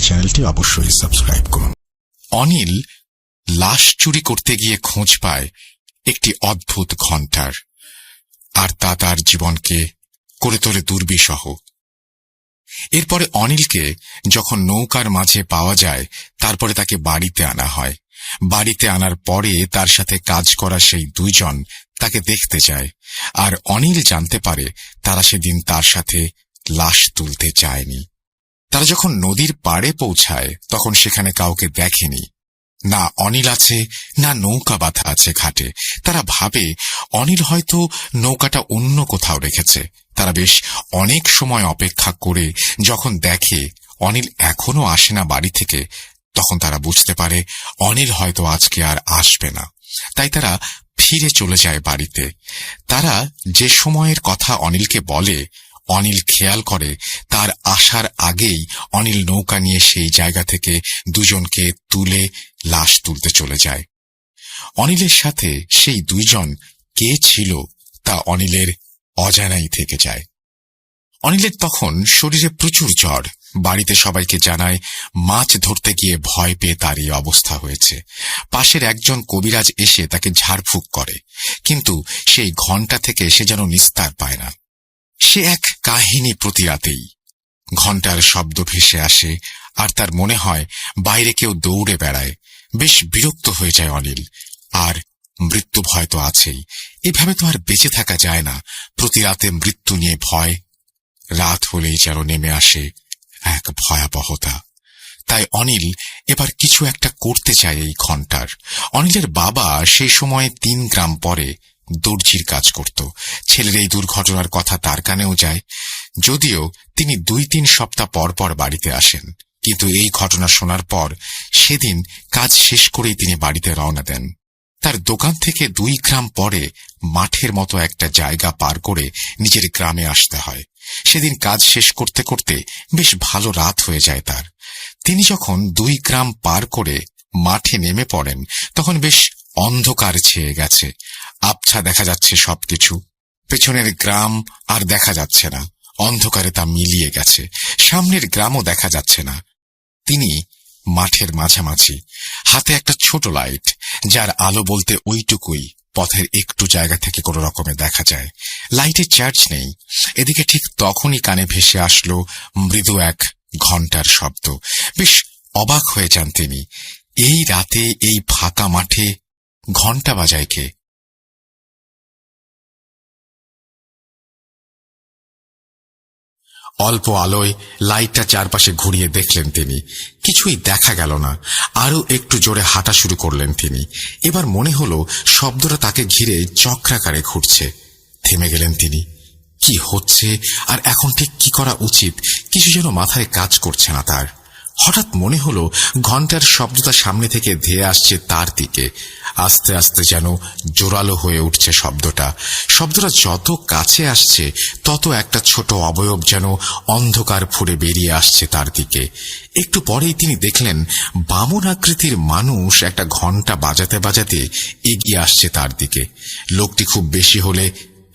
চ্যানেলটি অবশ্যই সাবস্ক্রাইব করুন। অনিল লাশ চুরি করতে গিয়ে খোঁজ পায় একটি অদ্ভুত ঘণ্টার, আর তা তার জীবনকে করে তোলে দুর্বিষহ। এরপরে অনিলকে যখন নৌকার মাঝে পাওয়া যায়, তারপরে তাকে বাড়িতে আনা হয়। বাড়িতে আনার পরে তার সাথে কাজ করা সেই দুইজন তাকে দেখতে যায়, আর অনিল জানতে পারে তারা সেদিন তার সাথে লাশ তুলতে যায়নি। তারা যখন নদীর পাড়ে পৌঁছায় তখন সেখানে কাউকে দেখেনি, না অনিল আছে না নৌকা বাঁধা আছে ঘাটে। তারা ভাবে অনিল হয়তো নৌকাটা অন্য কোথাও রেখেছে। তারা বেশ অনেক সময় অপেক্ষা করে যখন দেখে অনিল এখনো আসে না বাড়ি থেকে, তখন তারা বুঝতে পারে অনিল হয়তো আজকে আর আসবে না। তাই তারা ফিরে চলে যায় বাড়িতে। তারা যে সময়ের কথা অনিলকে বলে, অনিল খেয়াল করে তার আসার আগেই অনিল নৌকা নিয়ে সেই জায়গা থেকে দুজনকে তুলে লাশ তুলতে চলে যায়। অনিলের সাথে সেই দুইজন কে ছিল তা অনিলের অজানাই থেকে যায়। অনিলের তখন শরীরে প্রচুর জ্বর। বাড়িতে সবাইকে জানায় মাছ ধরতে গিয়ে ভয় পেয়ে তার এই অবস্থা হয়েছে। পাশের একজন কবিরাজ এসে তাকে ঝাড়ফুঁক করে, কিন্তু সেই ঘণ্টা থেকে সে যেন নিস্তার পায় না। সে এক কাহিনী প্রতি রাতেই। ঘণ্টার শব্দ ভেসে আসে, আর তার মনে হয় বাইরে কেউ দৌড়ে বেড়ায়। বেশ বিরক্ত হয়ে যায় অনিল। আর মৃত্যু ভয় তো আছেই। এভাবে তো আর বেঁচে থাকা যায় না। প্রতি রাতে মৃত্যু নিয়ে ভয়। রাত হলেই যেন নেমে আসে এক ভয়াবহতা। তাই অনিল এবার কিছু একটা করতে চায় এই ঘণ্টার। অনিলের বাবা সেই সময় 3 গ্রাম পরে দর্জির কাজ করত। ছেলের এই দুর্ঘটনার কথা তার কানেও যায়, যদিও তিনি 2-3 সপ্তাহ পর পর বাড়িতে আসেন। কিন্তু এই ঘটনা শোনার পর সেদিন কাজ শেষ করেই তিনি বাড়িতে রওনা দেন। তার দোকান থেকে 2 গ্রাম পরে মাঠের মতো একটা জায়গা পার করে নিজের গ্রামে আসতে হয়। সেদিন কাজ শেষ করতে করতে বেশ ভালো রাত হয়ে যায় তার। তিনি যখন 2 গ্রাম পার করে মাঠে নেমে পড়েন, তখন বেশ অন্ধকার ছেয়ে গেছে। আবছা দেখা যাচ্ছে সবকিছু। পেছনের গ্রাম আর দেখা যাচ্ছে না, অন্ধকারে তা মিলিয়ে গেছে। সামনের গ্রামও দেখা যাচ্ছে না। তিনি মাঠের মাঝামাঝি, হাতে একটা ছোট লাইট, যার আলো বলতে ওইটুকুই পথের একটু জায়গা থেকে কোনো রকমে দেখা যায়। লাইটের চার্জ নেই। এদিকে ঠিক তখনই কানে ভেসে আসলো মৃদু এক ঘণ্টার শব্দ। বেশ অবাক হয়ে যান তিনি। এই রাতে এই ফাঁকা মাঠে ঘণ্টা বাজায় কে? অল্প আলোয় লাইটটা চারপাশে ঘুরিয়ে দেখলেন তিনি। কিছুই দেখা গেল না। আরো একটু জোরে হাঁটা শুরু করলেন তিনি। এবার মনে হলো শব্দটা তাকে ঘিরে চক্রাকারে ঘুরছে। থেমে গেলেন তিনি। কি হচ্ছে আর এখন ঠিক কি করা উচিত, কিছু যেন মাথায় কাজ করছে না তার। হঠাৎ মনে হলো ঘণ্টার শব্দটা সামনে থেকে ধেয়ে আসছে তার দিকে। আস্তে আস্তে যেন জোরালো হয়ে উঠছে শব্দটা। শব্দটা যত কাছে আসছে তত একটা ছোট অবয়ব যেন অন্ধকার ফুঁড়ে বেরিয়ে আসছে তার দিকে। একটু পরেই তিনি দেখলেন বামন আকৃতির মানুষ একটা ঘণ্টা বাজাতে বাজাতে এগিয়ে আসছে তার দিকে। লোকটি খুব বেশি হলে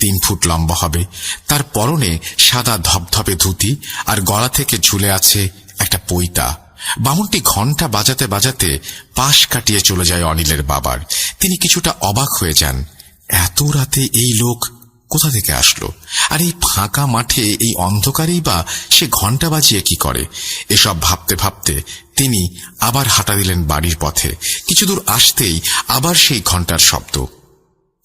3 ফুট লম্বা হবে। তার পরনে সাদা ধপধপে ধুতি, আর গলা থেকে ঝুলে আছে একটা পৈতা। বামনটি ঘণ্টা বাজাতে বাজাতে পাশ কাটিয়ে চলে যায় অনিলের বাবার। তিনি কিছুটা অবাক হয়ে যান। এত রাতে এই লোক কোথা থেকে আসলো, আর এই ফাঁকা মাঠে এই অন্ধকারেই বা সে ঘণ্টা বাজিয়ে কি করে? এসব ভাবতে ভাবতে তিনি আবার হাঁটা দিলেন বাড়ির পথে। কিছু দূর আসতেই আবার সেই ঘণ্টার শব্দ।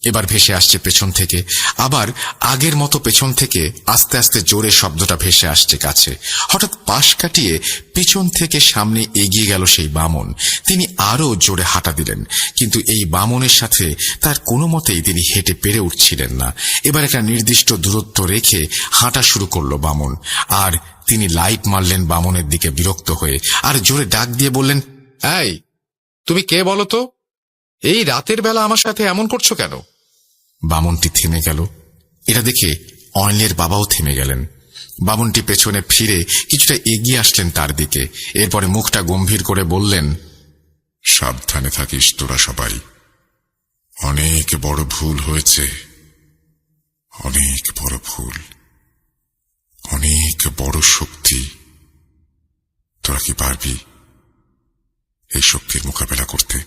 এবার ভেসে আসছে পেছন থেকে। আবার আগের মতো পেছন থেকে আস্তে আস্তে জোরে শব্দটা ভেসে আসছে কাছে। হঠাৎ পাশ কাটিয়ে পেছন থেকে সামনে এগিয়ে গেল সেই বামন। তিনি আরো জোরে হাঁটা দিলেন, কিন্তু এই বামনের সাথে তার কোনো মতেই তিনি হেঁটে পেরে উঠছিলেন না। এবার একটা নির্দিষ্ট দূরত্ব রেখে হাঁটা শুরু করলো বামন। আর তিনি লাইট মারলেন বামনের দিকে বিরক্ত হয়ে, আর জোরে ডাক দিয়ে বললেন, এই তুমি কে বলো তো? এই রাতের বেলা আমার সাথে এমন করছো কেন? বামনটি থেমে গেল। এটা দেখে অনিলের বাবাও থেমে গেলেন। বামনটি পেছনে ফিরে কিছুটা এগিয়ে আসলেন তার দিকে। এরপরে মুখটা গম্ভীর করে বললেন, সাবধানে থাকিস তোরা সবাই। অনেক বড় ভুল হয়েছে, অনেক বড় ভুল, অনেক বড় শক্তি তোরা কি পারবি এই শক্তির মোকাবেলা করতে?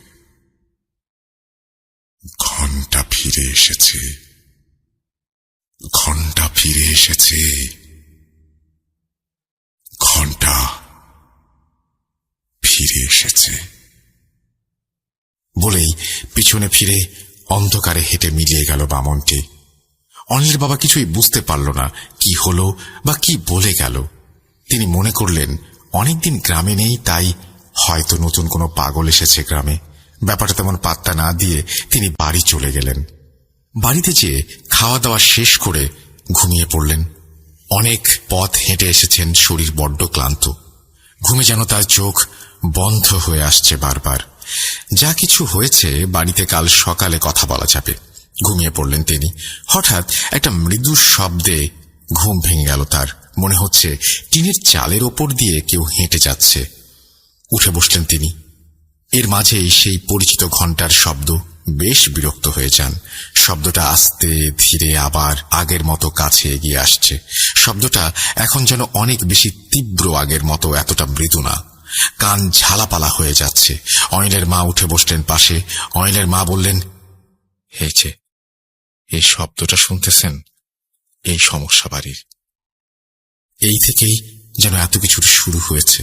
ঘন্টা ফিরে এসেছে, ঘন্টা ফিরে এসেছে, ঘন্টা ফিরে এসেছে বলেই পিছনে ফিরে অন্ধকারে হেঁটে মিলিয়ে গেল বামনটি। অনিলের বাবা কিছুই বুঝতে পারল না কি হলো বা কি বলে গেল। তিনি মনে করলেন অনেকদিন গ্রামে নেই, তাই হয়তো নতুন কোনো পাগল এসেছে গ্রামে। ব্যাপারটা তেমন পাত্তা না দিয়ে তিনি বাড়ি চলে গেলেন। বাড়িতে যেয়ে খাওয়া দাওয়া শেষ করে ঘুমিয়ে পড়লেন। অনেক পথ হেঁটে এসেছেন, শরীর বড্ড ক্লান্ত। ঘুমে যেন তার চোখ বন্ধ হয়ে আসছে বারবার। যা কিছু হয়েছে বাড়িতে কাল সকালে কথা বলা যাবে। ঘুমিয়ে পড়লেন তিনি। হঠাৎ একটা মৃদু শব্দে ঘুম ভেঙে গেল তার। মনে হচ্ছে টিনের চালের ওপর দিয়ে কেউ হেঁটে যাচ্ছে। উঠে বসলেন তিনি। এর মাঝেই সেই পরিচিত ঘণ্টার শব্দ। বেশ বিরক্ত হয়ে যান। শব্দটা আস্তে ধীরে আবার আগের মতো কাছে এগিয়ে আসছে। শব্দটা এখন যেন অনেক বেশি তীব্র, আগের মতো এতটা মৃদু না। কান ঝালাপালা হয়ে যাচ্ছে। অনিলের মা উঠে বসলেন পাশে। অনিলের মা বললেন, হয়েছে, এই শব্দটা শুনতেছেন, এই সমস্যা বাড়ির। এই থেকেই যেন এত কিছুর শুরু হয়েছে।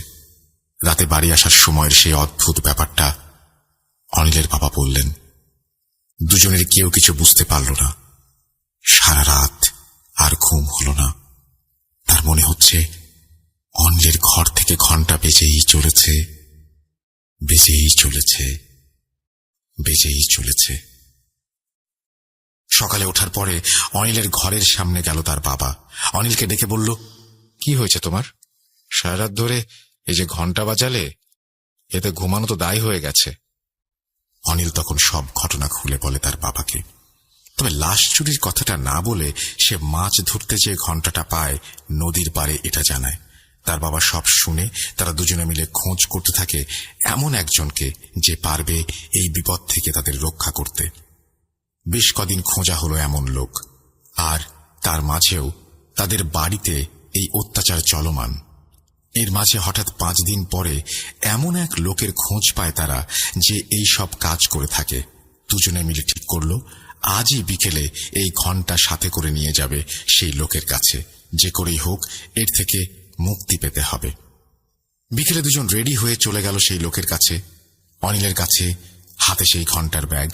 রাতে বাড়ি আসার সময়ের সেই অদ্ভুত ব্যাপারটা অনিলের বাবা বললেন। দুজনের কেউ কিছু বুঝতে পারল না। সারা রাত আর ঘুম হল না। তার মনে হচ্ছে অনিলের ঘর থেকে ঘন্টা বেজেই চলেছে, বেজেই চলেছে, বেজেই চলেছে। সকালে ওঠার পরে অনিলের ঘরের সামনে গেল তার বাবা। অনিলকে ডেকে বলল, কি হয়েছে তোমার? সারা রাত ধরে এই যে ঘন্টা বাজালে, এতে ঘুমানো তো দায় হয়ে গেছে। অনিল তখন সব ঘটনা খুলে বলে তার বাবাকে। তবে লাশ চুরির কথাটা না বলে সে মাছ ধরতে যে ঘন্টাটা পায় নদীর পাড়ে এটা জানায়। তার বাবা সব শুনে তারা দুজনে মিলে খোঁজ করতে থাকে এমন একজনকে যে পারবে এই বিপদ থেকে তাদের রক্ষা করতে। বেশ কদিন খোঁজা হলো এমন লোক, আর তার মাঝেও তাদের বাড়িতে এই অত্যাচার চলমান। এর মাঝে হঠাৎ 5 দিন পরে এমন এক লোকের খোঁজ পায় তারা, যে এই সব কাজ করে থাকে। দুজনে মিলে ঠিক করলো আজই বিকেলে এই ঘন্টা সাথে করে নিয়ে যাবে সেই লোকের কাছে। যে করেই হোক এর থেকে মুক্তি পেতে হবে। বিকেলে দুজন রেডি হয়ে চলে গেল সেই লোকের কাছে। অনিলের কাছে হাতে সেই ঘন্টার ব্যাগ।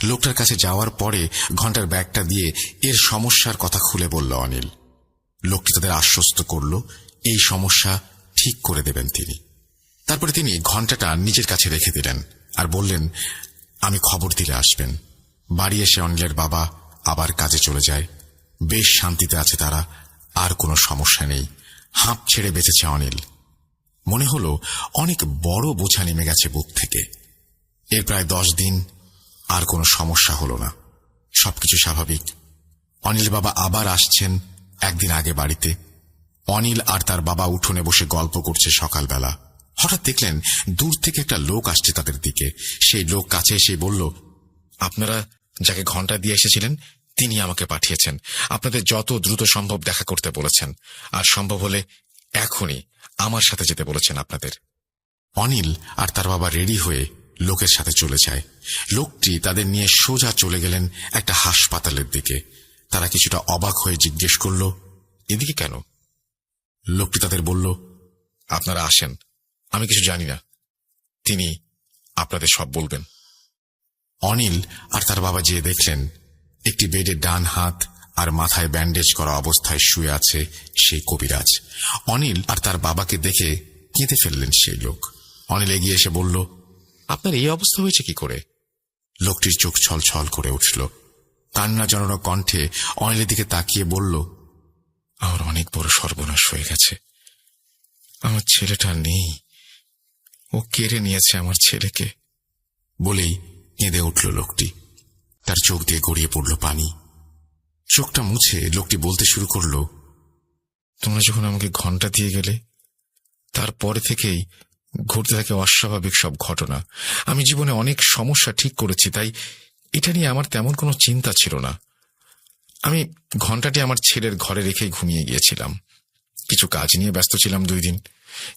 লোকটার কাছে যাওয়ার পরে ঘন্টার ব্যাগটা দিয়ে এর সমস্যার কথা খুলে বলল অনিল। লোকটি তাদের আশ্বস্ত করল এই সমস্যা ঠিক করে দেবেন তিনি। তারপরে তিনি ঘন্টাটা নিজের কাছে রেখে দিলেন আর বললেন, আমি খবর দিলে আসবেন। বাড়ি এসে অনিলের বাবা আবার কাজে চলে যায়। বেশ শান্তিতে আছে তারা, আর কোনো সমস্যা নেই। হাঁপ ছেড়ে বেঁচেছে অনিল। মনে হলো অনেক বড় বোঝা নেমে গেছে বুক থেকে। এর প্রায় 10 দিন আর কোনো সমস্যা হলো না। সবকিছু স্বাভাবিক। অনিল বাবা আবার আসছেন একদিন আগে বাড়িতে। অনিল আর তার বাবা উঠোনে বসে গল্প করছে সকালবেলা। হঠাৎ দেখলেন দূর থেকে একটা লোক আসছে তাদের দিকে। সেই লোক কাছে এসে বলল, আপনারা যাকে ঘন্টা দিয়ে এসেছিলেন তিনি আমাকে পাঠিয়েছেন। আপনাদের যত দ্রুত সম্ভব দেখা করতে বলেছেন, আর সম্ভব হলে এখনই আমার সাথে যেতে বলেছেন আপনাদের। অনিল আর তার বাবা রেডি হয়ে লোকের সাথে চলে যায়। লোকটি তাদের নিয়ে সোজা চলে গেলেন একটা হাসপাতালের দিকে। তারা কিছুটা অবাক হয়ে জিজ্ঞেস করল, এদিকে কেন? লোকটি তাদের বলল, আপনারা আসেন, আমি কিছু জানি না, তিনি আপনাদের সব বলবেন। অনিল আর তার বাবা যেয়ে দেখলেন একটি বেডে ডান হাত আর মাথায় ব্যান্ডেজ করা অবস্থায় শুয়ে আছে সেই কবিরাজ। অনিল আর তার বাবাকে দেখে কেঁদে ফেললেন সেই লোক। অনিল এগিয়ে এসে বলল, আপনার এই অবস্থা হয়েছে কি করে? লোকটির চোখ ছলছল করে উঠল। কান্না জড়ানো কণ্ঠে অনিলের দিকে তাকিয়ে বলল, আমার অনেক বড় সর্বনাশ হয়ে গেছে। আমার ছেলেটা নেই, ও কেড়ে নিয়েছে আমার ছেলেকে। বলেই কেঁদে উঠল লোকটি। তার চোখ দিয়ে গড়িয়ে পড়ল পানি। চোখটা মুছে লোকটি বলতে শুরু করল, তোমরা যখন আমাকে ঘন্টা দিয়ে গেলে তারপরে থেকেই ঘটতে থাকে অস্বাভাবিক সব ঘটনা। আমি জীবনে অনেক সমস্যা ঠিক করেছি, তাই এটা নিয়ে আমার তেমন কোনো চিন্তা ছিল না। আমি ঘন্টাটি আমার ছেলের ঘরে রেখেই ঘুমিয়ে গিয়েছিলাম। কিছু কাজ নিয়ে ব্যস্ত ছিলাম 2 দিন।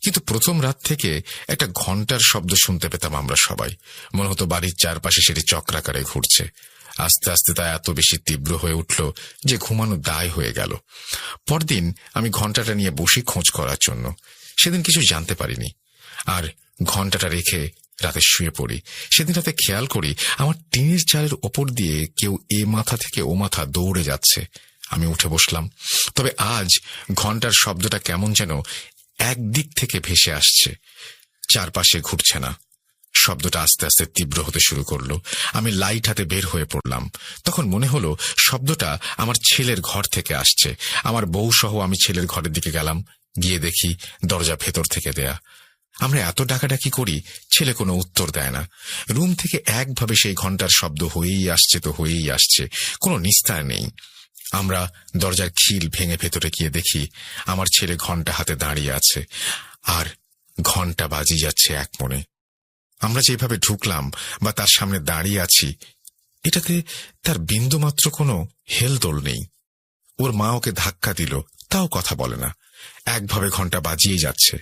কিন্তু প্রথম রাত থেকে একটা ঘন্টার শব্দ শুনতে পেতাম আমরা সবাই। মনে হতো বাড়ির চারপাশে সেটি চক্রাকারে ঘুরছে। আস্তে আস্তে তা এত বেশি তীব্র হয়ে উঠল যে ঘুমানো দায় হয়ে গেল। পরদিন আমি ঘন্টাটা নিয়ে বসি খোঁজ করার জন্য। সেদিন কিছু জানতে পারিনি, আর ঘন্টাটা রেখে রাতে শুয়ে পড়ি। সেদিন রাতে খেয়াল করি আমার টিনের চালের ওপর দিয়ে কেউ এ মাথা থেকে ও মাথা দৌড়ে যাচ্ছে। আমি উঠে বসলাম, তবে আজ ঘন্টার শব্দটা কেমন যেন একদিক থেকে ভেসে আসছে, চারপাশে ঘুরছে না। শব্দটা আস্তে আস্তে তীব্র হতে শুরু করলো। আমি লাইট হাতে বের হয়ে পড়লাম। তখন মনে হলো শব্দটা আমার ছেলের ঘর থেকে আসছে। আমার বউ সহ আমি ছেলের ঘরের দিকে গেলাম। গিয়ে দেখি দরজা ভেতর থেকে দেয়া। আমরা এত ডাকাডাকি করি, ছেলে কোনো উত্তর দেয় না। রুম থেকে একভাবে সেই ঘন্টার শব্দ হয়েই আসছে তো হয়েই আসছে, কোনো নিস্তার নেই। আমরা দরজার খিল ভেঙে ভেতরে গিয়ে দেখি আমার ছেলে ঘন্টা হাতে দাঁড়িয়ে আছে, আর ঘন্টা বাজিয়ে যাচ্ছে এক মনে। আমরা যেভাবে ঢুকলাম বা তার সামনে দাঁড়িয়ে আছি, এটাতে তার বিন্দুমাত্র কোনো হেলদোল নেই। ওর মা ওকে ধাক্কা দিল, তাও কথা বলে না, একভাবে ঘন্টা বাজিয়ে যাচ্ছে।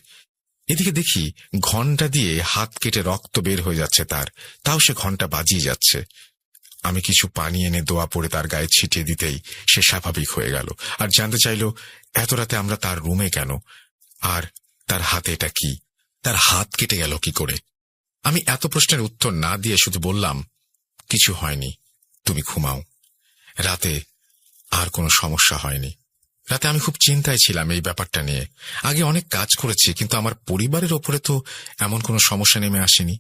এদিকে দেখি ঘন্টা দিয়ে হাত কেটে রক্ত বের হয়ে যাচ্ছে তার, তাও সে ঘন্টা বাজিয়ে যাচ্ছে। আমি কিছু পানি এনে দোয়া পড়ে তার গায়ে ছিটিয়ে দিতেই সে স্বাভাবিক হয়ে গেল, আর জানতে চাইল এত রাতে আমরা তার রুমে কেন, আর তার হাতে এটা কি, তার হাত কেটে গেল কি করে। আমি এত প্রশ্নের উত্তর না দিয়ে শুধু বললাম, কিছু হয়নি, তুমি ঘুমাও। রাতে আর কোনো সমস্যা হয়নি। রাতে আমি খুব চিন্তায় ছিলাম এই ব্যাপারটা নিয়ে। আগে অনেক কাজ করেছি, কিন্তু আমার পরিবারের ওপরে তো এমন কোনো সমস্যা নেমে আসেনি।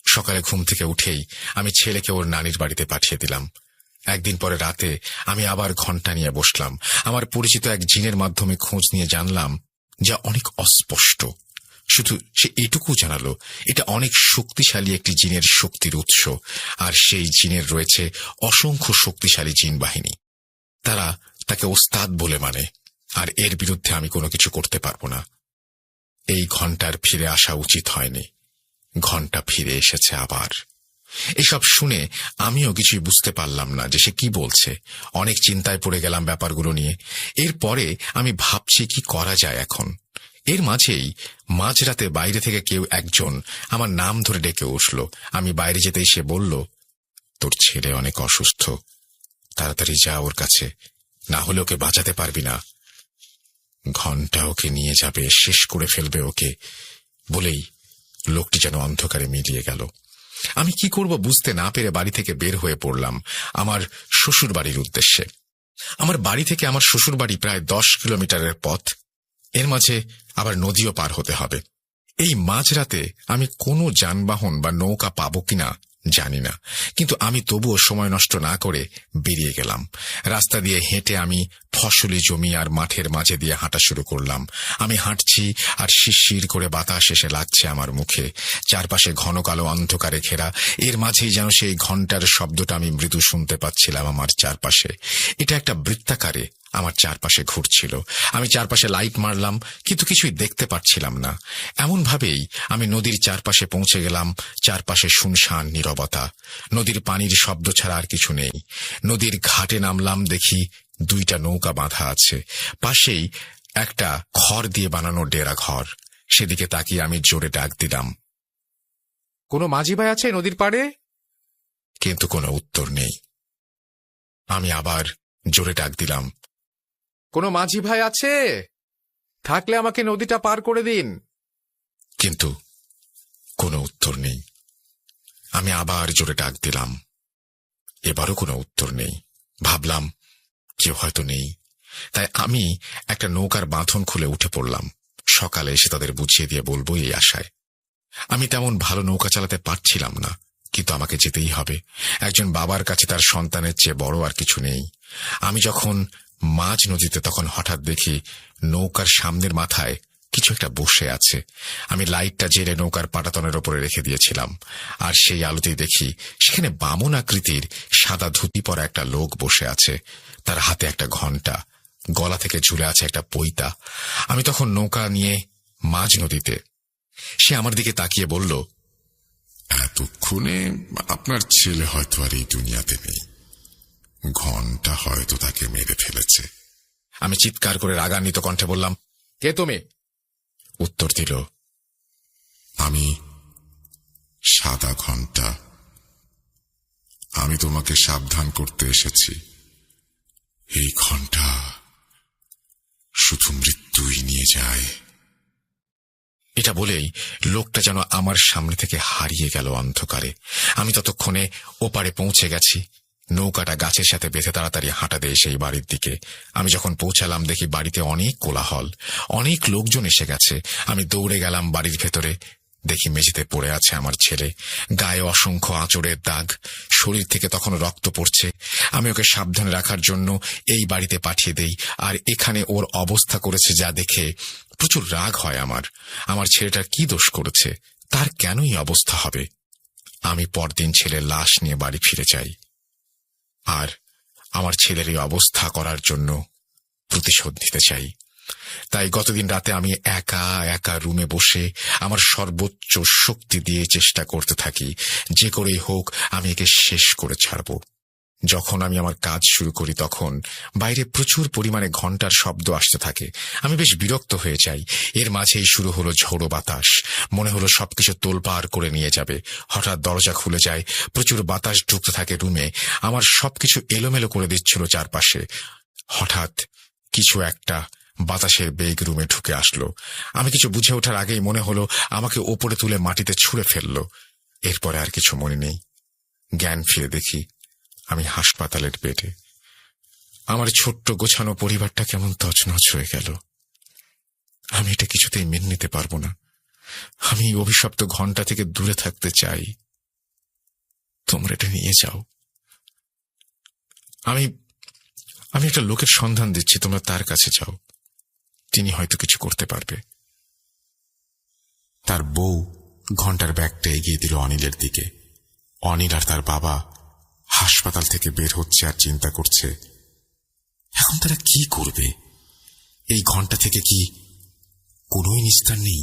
সকালে ঘুম থেকে উঠেই আমি ছেলেকে ওর নানির বাড়িতে পাঠিয়ে দিলাম। একদিন পরে রাতে আমি আবার ঘন্টা নিয়ে বসলাম। আমার পরিচিত এক জিনের মাধ্যমে খোঁজ নিয়ে জানলাম, যা অনেক অস্পষ্ট। শুধু সে এটুকু জানালো, এটা অনেক শক্তিশালী একটি জিনের শক্তির উৎস, আর সেই জিনের রয়েছে অসংখ্য শক্তিশালী জিন বাহিনী। তারা তাকে ওস্তাদ বলে মানে, আর এর বিরুদ্ধে আমি কোনো কিছু করতে পারবো না। এই ঘন্টার ফিরে আসা উচিত হয়নি। ঘন্টা ফিরে এসেছে আবার। এসব শুনে আমিও কিছুই বুঝতে পারলাম না যে সে কি বলছে। অনেক চিন্তায় পড়ে গেলাম ব্যাপারগুলো নিয়ে। এরপরে আমি ভাবছি কি করা যায় এখন। এর মাঝেই মাঝরাতে বাইরে থেকে কেউ একজন আমার নাম ধরে ডেকে উঠল। আমি বাইরে যেতেই সে বলল, তোর ছেলে অনেক অসুস্থ, তাড়াতাড়ি যা ওর কাছে, না হলে ওকে বাঁচাতে পারবি না। ঘন্টা ওকে নিয়ে যাবে, শেষ করে ফেলবে ওকে, বলেই লোকটি যেন অন্ধকারে মিলিয়ে গেল। আমি কি করব বুঝতে না পেরে বাড়ি থেকে বের হয়ে পড়লাম আমার শ্বশুর বাড়ির উদ্দেশ্যে। আমার বাড়ি থেকে আমার শ্বশুর বাড়ি প্রায় 10 কিলোমিটারের পথ। এর মাঝে আবার নদীও পার হতে হবে। এই মাঝরাতে আমি কোনো যানবাহন বা নৌকা পাবো কিনা জানি না, কিন্তু আমি তবুও সময় নষ্ট না করে বেরিয়ে গেলাম। রাস্তা দিয়ে হেঁটে আমি ফসলি জমি আর মাঠের মাঝে দিয়ে হাঁটা শুরু করলাম। আমি হাঁটছি আর শিরশির করে বাতাস এসে লাগছে আমার মুখে। চারপাশে ঘন কালো অন্ধকারে ঘেরা। এর মাঝেই যেন সেই ঘন্টার শব্দটা আমি মৃদু শুনতে পাচ্ছিলাম আমার চারপাশে। এটা একটা বৃত্তাকারে আমার চারপাশে ঘুরছিল। আমি চারপাশে লাইট মারলাম, কিন্তু কিছুই দেখতে পাচ্ছিলাম না। এমনভাবেই আমি নদীর চারপাশে পৌঁছে গেলাম। চারপাশে শুনশান নীরবতা, নদীর পানির শব্দ ছাড়া আর কিছু নেই। নদীর ঘাটে নামলাম, দেখি 2টা নৌকা বাঁধা আছে। পাশেই একটা খড় দিয়ে বানানো ডেরা ঘর। সেদিকে তাকিয়ে আমি জোরে ডাক দিলাম, কোনো মাঝি ভাই আছে নদীর পাড়ে? কিন্তু কোনো উত্তর নেই। আমি আবার জোরে ডাক দিলাম, কোনো মাঝি ভাই আছে? থাকলে আমাকে নদীটা পার করে দিন। কিন্তু কোনো উত্তর নেই। আমি আবার জোরে ডাক দিলাম, এবারও কোনো উত্তর নেই। ভাবলাম কেউ হয়তো নেই, তাই আমি একটা নৌকার বাঁধন খুলে উঠে পড়লাম। সকালে এসে তাদের বুঝিয়ে দিয়ে বলবো এই আশায়। আমি তেমন ভালো নৌকা চালাতে পারছিলাম না, কিন্তু আমাকে যেতেই হবে। একজন বাবার কাছে তার সন্তানের চেয়ে বড় আর কিছু নেই। আমি যখন মাঝ নদীতে, তখন হঠাৎ দেখি নৌকার সামনের মাথায় কিছু একটা বসে আছে। আমি লাইটটা জেলে নৌকার পাটাতনের ওপরে রেখে দিয়েছিলাম, আর সেই আলোতেই দেখি সেখানে বামন আকৃতির সাদা ধুতি পরা একটা লোক বসে আছে। তার হাতে একটা ঘণ্টা, গলা থেকে ঝুলে আছে একটা পৈতা। আমি তখন নৌকা নিয়ে মাঝ নদীতে। সে আমার দিকে তাকিয়ে বলল, এতক্ষণে আপনার ছেলে হয়তো আর এই দুনিয়াতে নেই। ঘন্টা হয়তো তাকে মেরে ফেলেছে। আমি চিৎকার করে রাগান্বিত কণ্ঠে বললাম, কে তুমি? উত্তর দিল, আমি সাদা ঘন্টা। আমি তোমাকে সাবধান করতে এসেছি। এই ঘন্টা শুধু মৃত্যুই নিয়ে যায়। এটা বলেই লোকটা যেন আমার সামনে থেকে হারিয়ে গেল অন্ধকারে। আমি ততক্ষণে ওপারে পৌঁছে গেছি। নৌকাটা গাছের সাথে বেঁধে তাড়াতাড়ি হাঁটা দেয় সেই বাড়ির দিকে। আমি যখন পৌঁছালাম দেখি বাড়িতে অনেক কোলাহল, অনেক লোকজন এসে গেছে। আমি দৌড়ে গেলাম বাড়ির ভেতরে। দেখি মেঝেতে পড়ে আছে আমার ছেলে, গায়ে অসংখ্য আঁচড়ের দাগ, শরীর থেকে তখন রক্ত পড়ছে। আমি ওকে সাবধানে রাখার জন্য এই বাড়িতে পাঠিয়ে দেই। আর এখানে ওর অবস্থা করেছে যা দেখে প্রচুর রাগ হয় আমার। আমার ছেলেটার কি দোষ করেছে? তার কেনই অবস্থা হবে? আমি পরদিন ছেলের লাশ নিয়ে বাড়ি ফিরে যাই আর আমার ছেলের এই অবস্থা করার জন্য প্রতিশোধ নিতে চাই। তাই গতদিন রাতে আমি একা একা রুমে বসে আমার সর্বোচ্চ শক্তি দিয়ে চেষ্টা করতে থাকি, যে করেই হোক আমি একে শেষ করে ছাড়ব। যখন আমি আমার কাজ শুরু করি তখন বাইরে প্রচুর পরিমাণে ঘন্টার শব্দ আসতে থাকে। আমি বেশ বিরক্ত হয়ে যাই। এর মাঝেই শুরু হলো ঝোড়ো বাতাস। মনে হলো সবকিছু তোলপাড় করে নিয়ে যাবে। হঠাৎ দরজা খুলে যায়, প্রচুর বাতাস ঢুকতে থাকে রুমে। আমার সবকিছু এলোমেলো করে দিচ্ছিল চারপাশে। হঠাৎ কিছু একটা বাতাসের বেগ রুমে ঢুকে আসলো। আমি কিছু বুঝে ওঠার আগেই মনে হলো আমাকে ওপরে তুলে মাটিতে ছুঁড়ে ফেললো। এরপরে আর কিছু মনে নেই। জ্ঞান ফিরে দেখি আমি হাসপাতালের বেডে। আমার ছোট্ট গোছানো পরিবারটা কেমন তছনছ হয়ে গেল। আমি এটা কিছুতেই মেনে নিতে পারবো না। আমি অভিশপ্ত ঘন্টা থেকে দূরে থাকতে চাই। তোমরা এটা নিয়ে যাও। আমি একটা লোকের সন্ধান দিচ্ছি, তোমরা তার কাছে যাও। তিনি হয়তো কিছু করতে পারবে। তার বউ ঘন্টার ব্যাগটা এগিয়ে দিল অনিলের দিকে। অনিল আর তার বাবা হাসপাতাল থেকে বের হচ্ছে আর চিন্তা করছে এখন তারা কি করবে। এই ঘন্টা থেকে কি কোনোই নিস্তার নেই?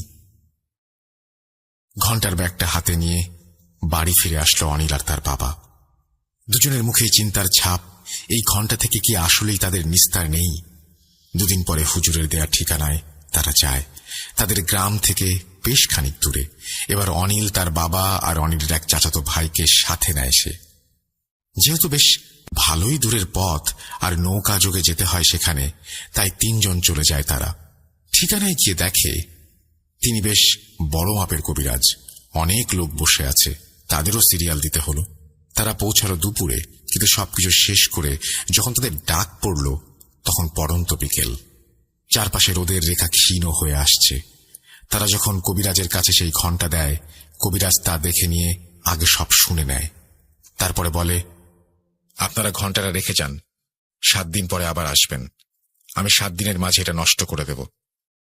ঘন্টার ব্যাগটা হাতে নিয়ে বাড়ি ফিরে আসলো অনিল আর তার বাবা। দুজনের মুখেই চিন্তার ছাপ। এই ঘন্টা থেকে কি আসলেই তাদের নিস্তার নেই? দুদিন পরে হুজুরের দেয়া ঠিকানায় তারা যায়, তাদের গ্রাম থেকে বেশ খানিক দূরে। এবার অনিল তার বাবা আর অনিলের এক চাচাতো ভাইকে সাথে নেয় সে। যেহেতু বেশ ভালোই দূরের পথ আর নৌকা যোগে যেতে হয় সেখানে, তাই তিনজন চলে যায় তারা। ঠিকানায় গিয়ে দেখে তিনি বেশ বড় মাপের কবিরাজ। অনেক লোক বসে আছে, তাদেরও সিরিয়াল দিতে হলো। তারা পৌঁছালো দুপুরে, কিন্তু সবকিছু শেষ করে যখন তাদের ডাক পড়ল তখন পড়ন্ত বিকেল। চারপাশে রোদের রেখা ক্ষীণ হয়ে আসছে। তারা যখন কবিরাজের কাছে সেই ঘন্টা দেয়, কবিরাজ তা দেখে নিয়ে আগে সব শুনে নেয়। তারপরে বলে, আপনারা ঘন্টাটা রেখে যান, 7 দিন পরে আবার আসবেন। আমি 7 দিনের মাঝে এটা নষ্ট করে দেব।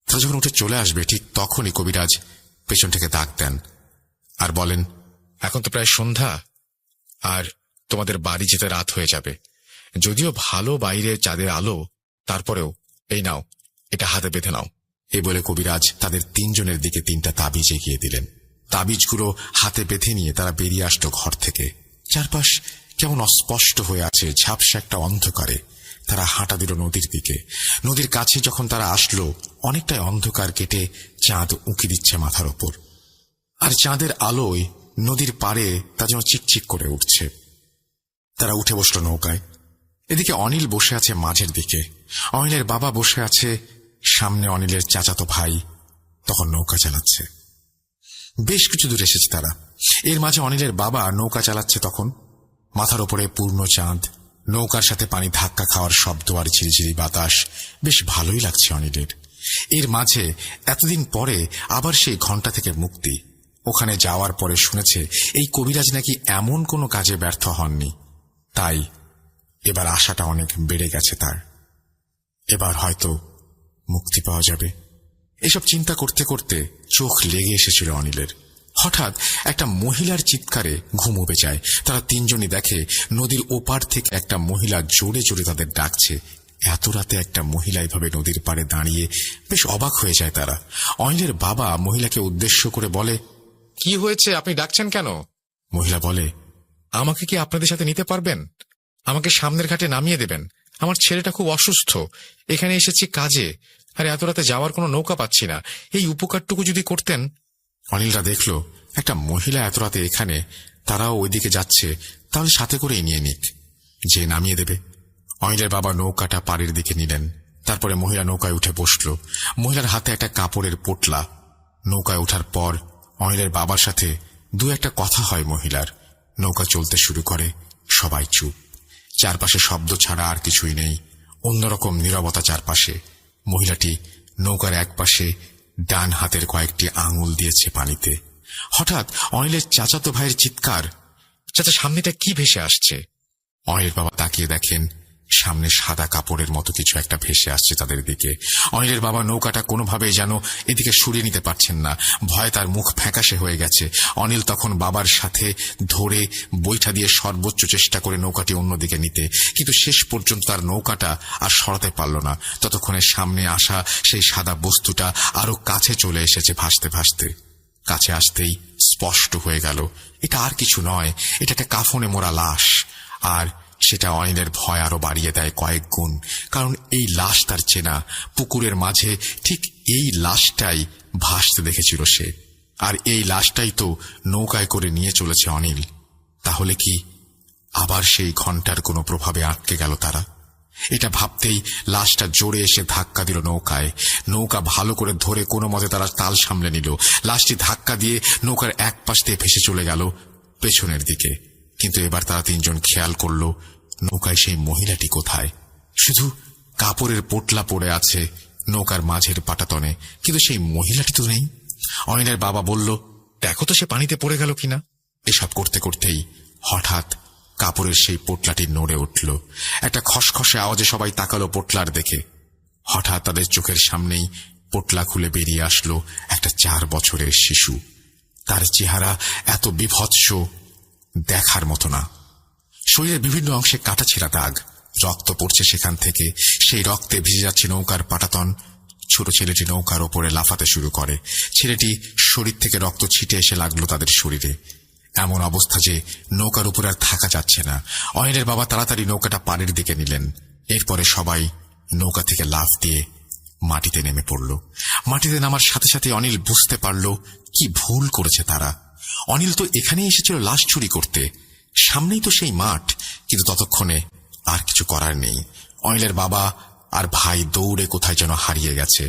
তারা যখন উঠে চলে আসবে ঠিক তখনই কবিরাজ পেছন থেকে ডাক দেন আর বলেন, এখন তো প্রায় সন্ধ্যা আর তোমাদের বাড়ি যেতে রাত হয়ে যাবে। যদিও ভালো বাইরে চাঁদের আলো, তারপরেও এই নাও, এটা হাতে বেঁধে নাও। এই বলে কবিরাজ তাদের তিনজনের দিকে 3টা তাবিজ এগিয়ে দিলেন। তাবিজগুলো হাতে বেঁধে নিয়ে তারা বেরিয়ে আসলো ঘর থেকে। চারপাশ কেমন অস্পষ্ট হয়ে আছে, ঝাপসা একটা অন্ধকারে। তারা হাঁটা দিল নদীর দিকে। নদীর কাছে যখন তারা আসলো, অনেকটাই অন্ধকার কেটে চাঁদ উঁকি দিচ্ছে মাথার ওপর, আর চাঁদের আলোয় নদীর পাড়ে তা যেন চিকচিক করে উঠছে। তারা উঠে বসলো নৌকায়। এদিকে অনিল বসে আছে মাঝের দিকে, অনিলের বাবা বসে আছে সামনে, অনিলের চাচাতো ভাই তখন নৌকা চালাচ্ছে। বেশ কিছু দূর এসেছে তারা। এর মাঝে অনিলের বাবা নৌকা চালাচ্ছে তখন। মাথার ওপরে পূর্ণ চাঁদ, নৌকার সাথে পানি ধাক্কা খাওয়ার শব্দ আর ঝিরিঝিরি বাতাস। বেশ ভালোই লাগছে অনিলের। এর মাঝে এতদিন পরে আবার সেই ঘন্টা থেকে মুক্তি। ওখানে যাওয়ার পরে শুনেছে এই কবিরাজ নাকি এমন কোনো কাজে ব্যর্থ হননি, তাই এবার আশাটা অনেক বেড়ে গেছে তার। এবার হয়তো মুক্তি পাওয়া যাবে। এসব চিন্তা করতে করতে চোখ লেগে এসেছিল অনিলের। হঠাৎ একটা মহিলার চিৎকারে ঘুম উবে যায়। তারা তিনজনই দেখে নদীর ওপার থেকে একটা মহিলা জোরে জোরে তাদের ডাকছে। এত রাতে একটা মহিলা এভাবে নদীর পাড়ে দাঁড়িয়ে বেশ অবাক হয়ে যায় তারা। অনিলের বাবা মহিলাকে উদ্দেশ্য করে বলে, কি হয়েছে, আপনি ডাকছেন কেন? মহিলা বলে, আমাকে কি আপনাদের সাথে নিতে পারবেন? আমাকে সামনের ঘাটে নামিয়ে দেবেন। আমার ছেলেটা খুব অসুস্থ, এখানে এসেছি কাজে। আর এত রাতে যাওয়ার কোনো নৌকা পাচ্ছি না, এই উপকারটুকু যদি করতেন। অনিলরা দেখল একটা মহিলা এত রাতে এখানে, তারাও ওইদিকে যাচ্ছে, তাহলে সাথে করেই নিয়ে নিক, যে নামিয়ে দেবে। অনিলের বাবা নৌকাটা পাড়ের দিকে নিলেন। তারপরে মহিলা নৌকায় উঠে বসল। মহিলার হাতে একটা কাপড়ের পোটলা। নৌকায় ওঠার পর অনিলের বাবার সাথে দু একটা কথা হয় মহিলার। নৌকা চলতে শুরু করে। সবাই চুপ। চারপাশে শব্দ ছাড়া আর কিছুই নেই। অন্যরকম নীরবতা চারপাশে। মহিলাটি নৌকার একপাশে ডান হাতের কয়েকটি আঙুল দিয়েছে পানিতে। হঠাৎ অনিলের চাচাতো ভাইয়ের চিৎকার, চাচা, সামনেটা কি ভেসে আসছে? অনিলের বাবা তাকিয়ে দেখেন সামনে সাদা কাপড়ের মতো কিছু একটা ভেসে আসছে তাদের দিকে। অনিলের বাবা নৌকাটা কোনোভাবেই যেন এদিকে সরিয়ে নিতে পারছেন না। ভয়ে তার মুখ ফ্যাকাশে হয়ে গেছে। অনিল তখন বাবার সাথে ধরে বৈঠা দিয়ে সর্বোচ্চ চেষ্টা করে নৌকাটি অন্যদিকে নিতে, কিন্তু শেষ পর্যন্ত তার নৌকাটা আর সরাতে পারল না। ততক্ষণে সামনে আসা সেই সাদা বস্তুটা আরো কাছে চলে এসেছে ভাসতে ভাসতে। কাছে আসতেই স্পষ্ট হয়ে গেল এটা আর কিছু নয়, এটা একটা কাফনে মোড়া লাশ। আর সেটা অনিলের ভয় আরো বাড়িয়ে দেয় কয়েক গুণ, কারণ এই লাশ তার চেনা। পুকুরের মাঝে ঠিক এই লাশটাই ভাসতে দেখেছিল সে, আর এই লাশটাই তো নৌকায় করে নিয়ে চলেছে অনিল। তাহলে কি আবার সেই ঘন্টার কোনো প্রভাবে আটকে গেল তারা? এটা ভাবতেই লাশটা জোরে এসে ধাক্কা দিল নৌকায়। নৌকা ভালো করে ধরে কোনো মতে তারা তাল সামলে নিল। লাশটি ধাক্কা দিয়ে নৌকার এক পাশ দিয়ে ভেসে চলে গেল পেছনের দিকে। কিন্তু এবার তারা তিনজন খেয়াল করল নৌকায় সেই মহিলাটি কোথায়। শুধু কাপড়ের পোটলা পড়ে আছে নৌকার মাঝের পাটাতনে, কিন্তু সেই মহিলাটি তো নেই। অনিলের বাবা বলল, দেখো তো সে পানিতে পড়ে গেল কিনা। এসব করতে করতেই হঠাৎ কাপড়ের সেই পোটলাটি নড়ে উঠল। একটা খসখসে আওয়াজে সবাই তাকালো পোটলার দেখে। হঠাৎ তাদের চোখের সামনেই পোটলা খুলে বেরিয়ে আসলো একটা 4 বছরের শিশু। তার চেহারা এত বিভৎস, দেখার মতো না। শরীরের বিভিন্ন অংশে কাটাছেঁড়া দাগ, রক্ত পড়ছে সেখান থেকে। সেই রক্তে ভিজে যাচ্ছে নৌকার পাটাতন। ছোট ছেলেটি নৌকার ওপরে লাফাতে শুরু করে। ছেলেটি শরীর থেকে রক্ত ছিটে এসে লাগলো তাদের শরীরে। এমন অবস্থা যে নৌকার উপরে আর থাকা যাচ্ছে না। অনিলের বাবা তাড়াতাড়ি নৌকাটা পাড়ের দিকে নিলেন। এরপরে সবাই নৌকা থেকে লাফ দিয়ে মাটিতে নেমে পড়ল। মাটিতে নামার সাথে সাথে অনিল বুঝতে পারল কি ভুল করেছে তারা। অনিল তো এখানেই এসেছিল লাশ চুরি করতে, সামনেই তো সেই মাঠ। কিন্তু ততক্ষণে আর কিছু করার নেই। অনিলের বাবা আর ভাই দৌড়ে কোথায় যেন হারিয়ে গেছে।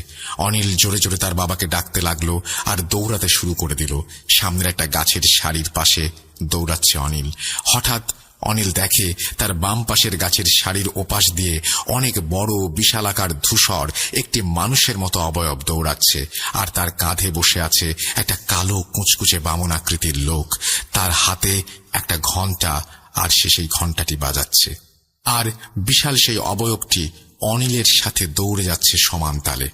অনিল জোরে জোরে তার বাবাকে ডাকতে লাগলো আর দৌড়াতে শুরু করে দিল। সামনের একটা গাছের সারির পাশে দৌড়াচ্ছে অনিল। হঠাৎ অনিল দেখে তার বাম পাশের গাছের সারির ওপাশ দিয়ে অনেক বড় বিশালাকার ধূসর একটি মানুষের মতো অবয়ব দৌড়াচ্ছে, আর তার কাঁধে বসে আছে একটা কালো কুচকুচে বামন আকৃতির লোক। তার হাতে একটা ঘণ্টা, আর সে সেই ঘণ্টাটি বাজাচ্ছে। আর বিশাল সেই অবয়বটি অনিলের সাথে দৌড়ে যাচ্ছে সমান তালে।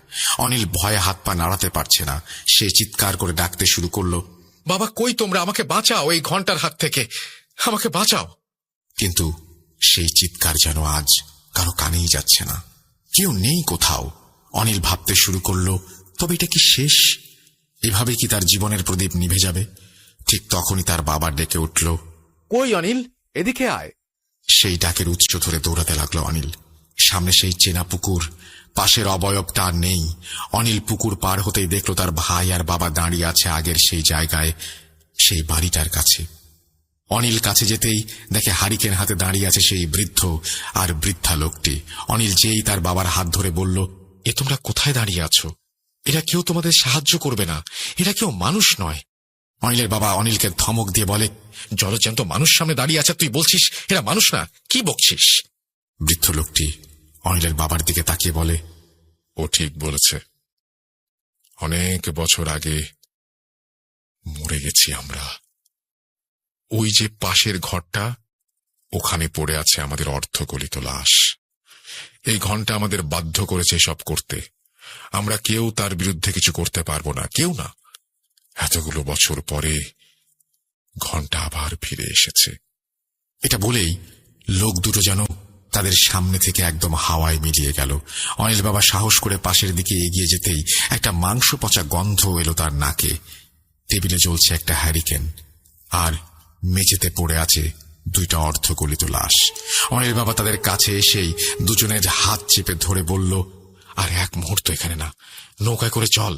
অনিল ভয়ে হাত পা নাড়াতে পারছে না। সে চিৎকার করে ডাকতে শুরু করলো, বাবা কই তোমরা? আমাকে বাঁচাও এই ঘন্টার হাত থেকে, আমাকে বাঁচাও। কিন্তু সেই চিৎকার যেন আজ কারো কানেই যাচ্ছে না। কেউ নেই কোথাও। অনিল ভাবতে শুরু করলো, তবে এটা কি শেষ? এভাবে কি তার জীবনের প্রদীপ নিভে যাবে? ঠিক তখনই তার বাবা ডেকে উঠল, কই অনিল, এদিকে আয়। সেই ডাকের উচ্চ ধরে দৌড়াতে লাগলো অনিল। সামনে সেই চেনা পুকুর, পাশের অবয়বটা আর নেই। অনিল পুকুর পার হতেই দেখল তার ভাই আর বাবা দাঁড়িয়ে আছে আগের সেই জায়গায়, সেই বাড়িটার কাছে। অনিল কাছে যেতেই দেখে হারিকেন হাতে দাঁড়িয়ে আছে সেই বৃদ্ধ আর বৃদ্ধা লোকটি। অনিল যেই তার বাবার হাত ধরে বলল, এ তোমরা কোথায় দাঁড়িয়ে আছো? এরা কেউ তোমাদের সাহায্য করবে না, এরা কেউ মানুষ নয়। অনিলের বাবা অনিলকে ধমক দিয়ে বলে, জলজ্যান্ত মানুষ সামনে দাঁড়িয়ে আছে, তুই বলছিস এরা মানুষ না? কি বকছিস? বৃদ্ধ লোকটি অনিলের বাবার দিকে তাকিয়ে বলে, ও ঠিক বলেছে, অনেক বছর আগে মরে গেছি আমরা। ওই যে পাশের ঘরটা, ওখানে পড়ে আছে আমাদের অর্ধগলিত লাশ। এই ঘন্টা আমাদের বাধ্য করেছে সব করতে। আমরা কেউ তার বিরুদ্ধে কিছু করতে পারবো না, কেউ না। এতগুলো বছর পরে ঘন্টা আবার ফিরে এসেছে। এটা বলেই লোক দুটো যেন তাদের সামনে থেকে একদম হাওয়ায় মিলিয়ে গেল। অনিল বাবা সাহস করে পাশের দিকে এগিয়ে যেতেই একটা মাংস পচা গন্ধ এলো তার নাকে। টেবিলে জ্বলছে একটা হ্যারিকেন, আর মেঝেতে পড়ে আছে 2টা অর্ধগলিত লাশ। অনিল বাবা তাদের কাছে এসেই দুজনের হাত চেপে ধরে বলল, আর এক মুহূর্ত এখানে না, নৌকায় করে চল।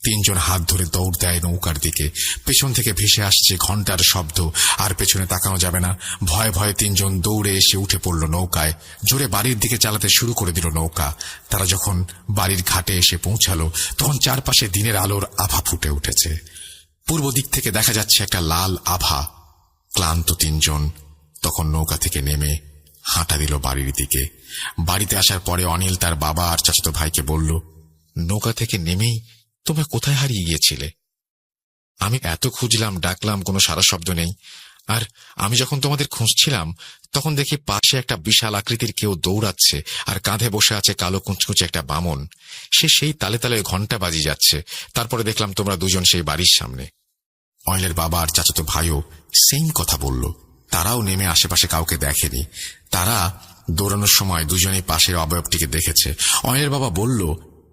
তিনজন হাত ধরে দৌড় দেয় নৌকার দিকে। পেছন থেকে ভেসে আসছে ঘন্টার শব্দ, আর পেছনে তাকানো যাবে না। ভয়ে ভয়ে তিনজন দৌড়ে এসে উঠে পড়ল নৌকায়। জোরে বাড়ির দিকে চালাতে শুরু করে দিল নৌকা। তারা যখন বাড়ির ঘাটে এসে পৌঁছালো, তখন চারপাশে দিনের আলোর আভা ফুটে উঠেছে। পূর্ব দিক থেকে দেখা যাচ্ছে একটা লাল আভা। ক্লান্ত তিনজন তখন নৌকা থেকে নেমে হাঁটা দিল বাড়ির দিকে। বাড়িতে আসার পরে অনিল তার বাবা আর চাচাতো ভাইকে বলল, নৌকা থেকে নেমেই তোমরা কোথায় হারিয়ে গিয়েছিলে? আমি এত খুঁজলাম, ডাকলাম, কোনো সারা শব্দ নেই। আর আমি যখন তোমাদের খুঁজছিলাম, তখন দেখি পাশে একটা বিশাল আকৃতির কেউ দৌড়াচ্ছে, আর কাঁধে বসে আছে কালো কুঁচকুচে একটা বামন। সে সেই তালে তালে ঘন্টা বাজিয়ে যাচ্ছে। তারপরে দেখলাম তোমরা দুজন সেই বাড়ির সামনে। অনিলের বাবা আর চাচাতো ভাইও সেম কথা বলল। তারাও নেমে আশেপাশে কাউকে দেখেনি। তারা দৌড়ানোর সময় দুজনেই পাশের অবয়বটিকে দেখেছে। অনিলের বাবা বলল,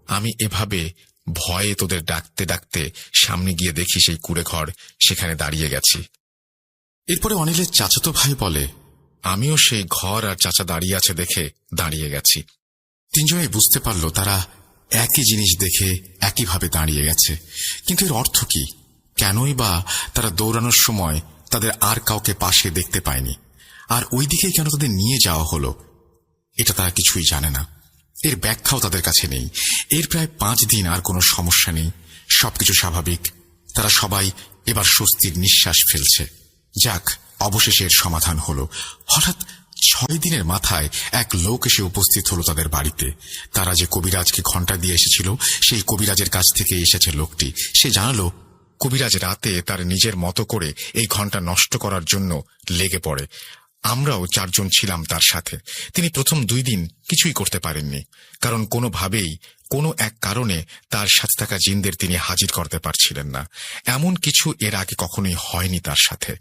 আমি এভাবে ভয়ে তোদের ডাকতে ডাকতে সামনে গিয়ে দেখি সেই কুড়ে ঘর, সেখানে দাঁড়িয়ে গেছি। এরপরে অনিলের চাচাতো ভাই বলে, আমিও সেই ঘর আর চাচা দাঁড়িয়ে আছে দেখে দাঁড়িয়ে গেছি। তিনজনেই বুঝতে পারল তারা একই জিনিস দেখে একইভাবে দাঁড়িয়ে গেছে। কিন্তু এর অর্থ কি? কেনই বা তারা দৌড়ানোর সময় তাদের আর কাউকে পাশে দেখতে পায়নি, আর ওই দিকেই কেন তাদের নিয়ে যাওয়া হলো, এটা তারা কিছুই জানে না। এর ব্যাখ্যাও তাদের কাছে নেই। এর প্রায় 5 দিন আর কোনো সমস্যা নেই, সবকিছু স্বাভাবিক। তারা সবাই এবার স্বস্তির নিঃশ্বাস ফেলছে। যাক, অবশেষে এর সমাধান হলো। হঠাৎ 6 দিনের মাথায় এক লোক এসে উপস্থিত হলো তাদের বাড়িতে। তারা যে কবিরাজকে ঘণ্টা দিয়ে এসেছিল, সেই কবিরাজের কাছ থেকে এসেছে লোকটি। সে জানালো, কবিরাজ রাতে তার নিজের মতো করে এই ঘন্টা নষ্ট করার জন্য লেগে পড়ে। আমরাও 4 জন ছিলাম তার সাথে। তিনি প্রথম 2 দিন কিছুই করতে পারেননি, কারণ কোনোভাবেই কোনো এক কারণে তার সাথে থাকা জিনদের তিনি হাজির করতে পারছিলেন না। এমন কিছু এর আগে কখনোই হয়নি তার সাথে।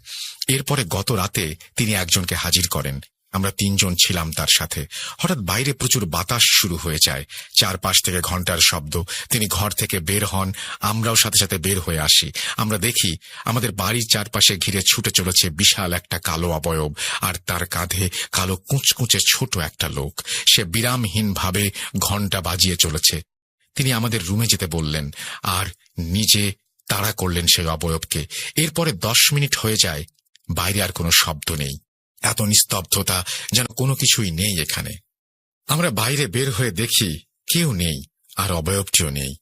এরপরে গত রাতে তিনি একজনকে হাজির করেন। আমরা 3 জন ছিলাম তার সাথে। হঠাৎ বাইরে প্রচুর বাতাস শুরু হয়ে যায়, চারপাশ থেকে ঘন্টার শব্দ। তিনি ঘর থেকে বের হন, আমরাও সাথে সাথে বের হয়ে আসি। আমরা দেখি আমাদের বাড়ির চারপাশে ঘিরে ছুটে চলেছে বিশাল একটা কালো অবয়ব, আর তার কাঁধে কালো কুঁচকুঁচে ছোট একটা লোক। সে বিরামহীনভাবে ঘন্টা বাজিয়ে চলেছে। তিনি আমাদের রুমে যেতে বললেন, আর নিজে তাড়া করলেন সেই অবয়বকে। এরপরে 10 মিনিট হয়ে যায়, বাইরে আর কোনো শব্দ নেই। এত নিস্তব্ধতা, যেন কোনো কিছুই নেই এখানে। আমরা বাইরে বের হয়ে দেখি কেউ নেই, আর অবয়বটিও নেই।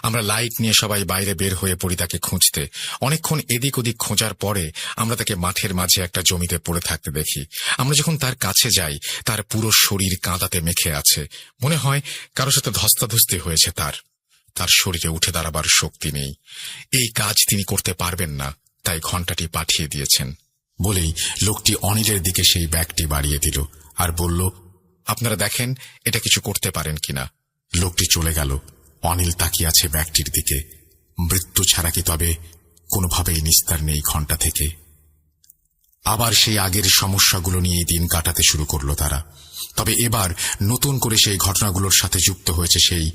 আমরা লাইট নিয়ে সবাই বাইরে বের হয়ে পড়ি তাকে খুঁজতে। অনেকক্ষণ এদিক ওদিক খোঁজার পরে আমরা তাকে মাঠের মাঝে একটা জমিতে পড়ে থাকতে দেখি। আমরা যখন তার কাছে যাই, তার পুরো শরীর কাঁদাতে মেখে আছে। মনে হয় কারোর সাথে ধস্তাধস্তি হয়েছে। তার শরীরে উঠে দাঁড়াবার শক্তি নেই। এই কাজ তিনি করতে পারবেন না, তাই ঘণ্টাটি পাঠিয়ে দিয়েছেন। বলেই লোকটি অনিলের দিকে সেই ব্যাগটি বাড়িয়ে দিল আর বলল, আপনারা দেখেন এটা কিছু করতে পারেন কিনা। লোকটি চলে গেল। অনিল তাকিয়ে আছে ব্যাগটির দিকে। মৃত্যু ছাড়া কি তবে কোনোভাবেই নিস্তার নেই ঘণ্টা থেকে? আবার সেই আগের সমস্যাগুলো নিয়ে দিন কাটাতে শুরু করলো তারা। তবে এবার নতুন করে সেই ঘটনাগুলোর সাথে যুক্ত হয়েছে সেই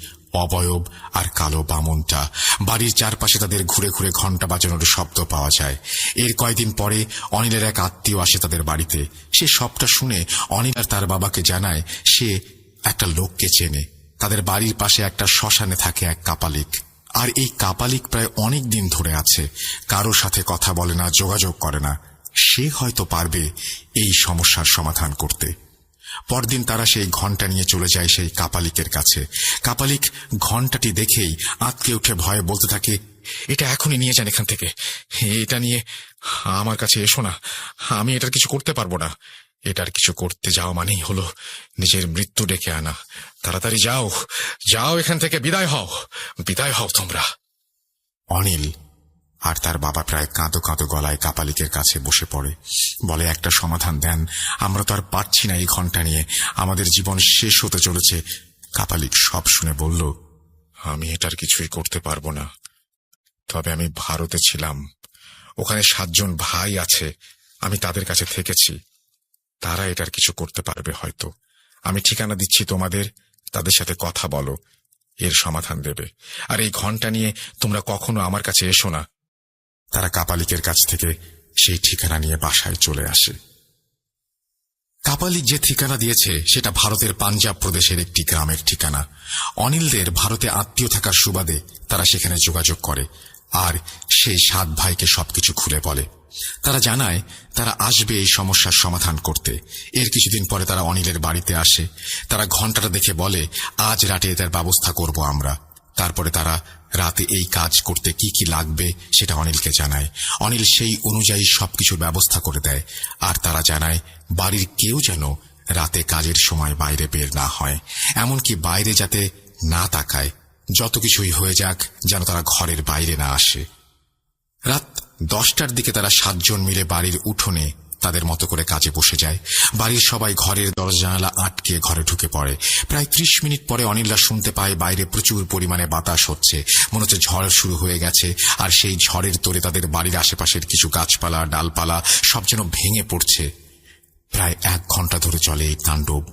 অবয়ব আর কালো বামনটা। বাড়ির চারপাশে তাদের ঘুরে ঘুরে ঘণ্টা বাজানোর শব্দ পাওয়া যায়। এর কয়েকদিন পরে অনিলের এক আত্মীয় আসে তাদের বাড়িতে। সে সবটা শুনে অনিল আর তার বাবাকে জানায় সে একটা লোককে চেনে। তাদের বাড়ির পাশে একটা শ্মশানে থাকে এক কাপালিক, আর এই কাপালিক প্রায় অনেক দিন ধরে আছে। কারো সাথে কথা বলে না, যোগাযোগ করে না। সে হয়তো পারবে এই সমস্যার সমাধান করতে। পরদিন তারা সেই ঘণ্টা নিয়ে চলে যায় সেই কাপালিকের কাছে। কাপালিক ঘণ্টাটি দেখেই আঁতকে উঠে ভয়ে বলতে থাকে, এটা এখনই নিয়ে যান এখান থেকে। এটা নিয়ে আমার কাছে এসো না, আমি এটার কিছু করতে পারবো না। এটার কিছু করতে যাওয়া মানেই হলো নিজের মৃত্যু ডেকে আনা। তাড়াতাড়ি যাও, যাও এখান থেকে, বিদায় হও তোমরা। অনিল আর তার বাবা প্রায় কাঁদো কাঁদো গলায় কাপালিকের কাছে বসে পড়ে। বলে, একটা সমাধান দেন, আমরা তো আর পারছি না এই ঘণ্টা নিয়ে, আমাদের জীবন শেষ হতে চলেছে। কাপালিক সব শুনে বলল, আমি এটার কিছুই করতে পারবো না। তবে আমি ভারতে ছিলাম, ওখানে 7 জন ভাই আছে, আমি তাদের কাছে থেকেছি। তারা এটার কিছু করতে পারবে হয়তো। আমি ঠিকানা দিচ্ছি তোমাদের, তাদের সাথে কথা বলো, এর সমাধান দেবে। আর এই ঘণ্টা নিয়ে তোমরা কখনো আমার কাছে এসো না। তারা কাপালিকের কাছ থেকে সেই ঠিকানা নিয়ে বাসায় চলে আসে। কাপালিক যে ঠিকানা দিয়েছে সেটা ভারতের পাঞ্জাব প্রদেশের একটি গ্রামের ঠিকানা। অনিলদের ভারতে আত্মীয় থাকার সুবাদে তারা সেখানে যোগাযোগ করে আর সেই 7 ভাইকে সবকিছু খুলে বলে। তারা জানায় তারা আসবে এই সমস্যার সমাধান করতে। এর কিছুদিন পরে তারা অনিলের বাড়িতে আসে। তারা ঘণ্টাটা দেখে বলে, আজ রাতে এটার ব্যবস্থা করব আমরা। তারপরে তারা রাতে এই কাজ করতে কি কি লাগবে সেটা অনিলকে জানায়। অনিল সেই অনুযায়ী সবকিছুর ব্যবস্থা করে দেয়। আর তারা জানায় বাড়ির কেউ যেন রাতে কাজের সময় বাইরে বের না হয়, এমনকি বাইরে যাতে না তাকায়। যত কিছুই হয়ে যাক যেন তারা ঘরের বাইরে না আসে। রাত 10টার দিকে তারা 7 জন মিলে বাড়ির উঠোনে তাদের মতো করে কাজে বসে যায়। বাড়ির সবাই ঘরের দরজা জানালা আটকে ঘরে ঢুকে পড়ে। প্রায় 30 মিনিট পরে অনিলরা শুনতে পায় বাইরে প্রচুর পরিমাণে বাতাস হচ্ছে, মনে হচ্ছে ঝড় শুরু হয়ে গেছে। আর সেই ঝড়ের তোড়ে তাদের বাড়ির আশেপাশের কিছু গাছপালা ডালপালা সব যেন ভেঙে পড়ছে। প্রায় 1 ঘন্টা ধরে চলে এই তাণ্ডব।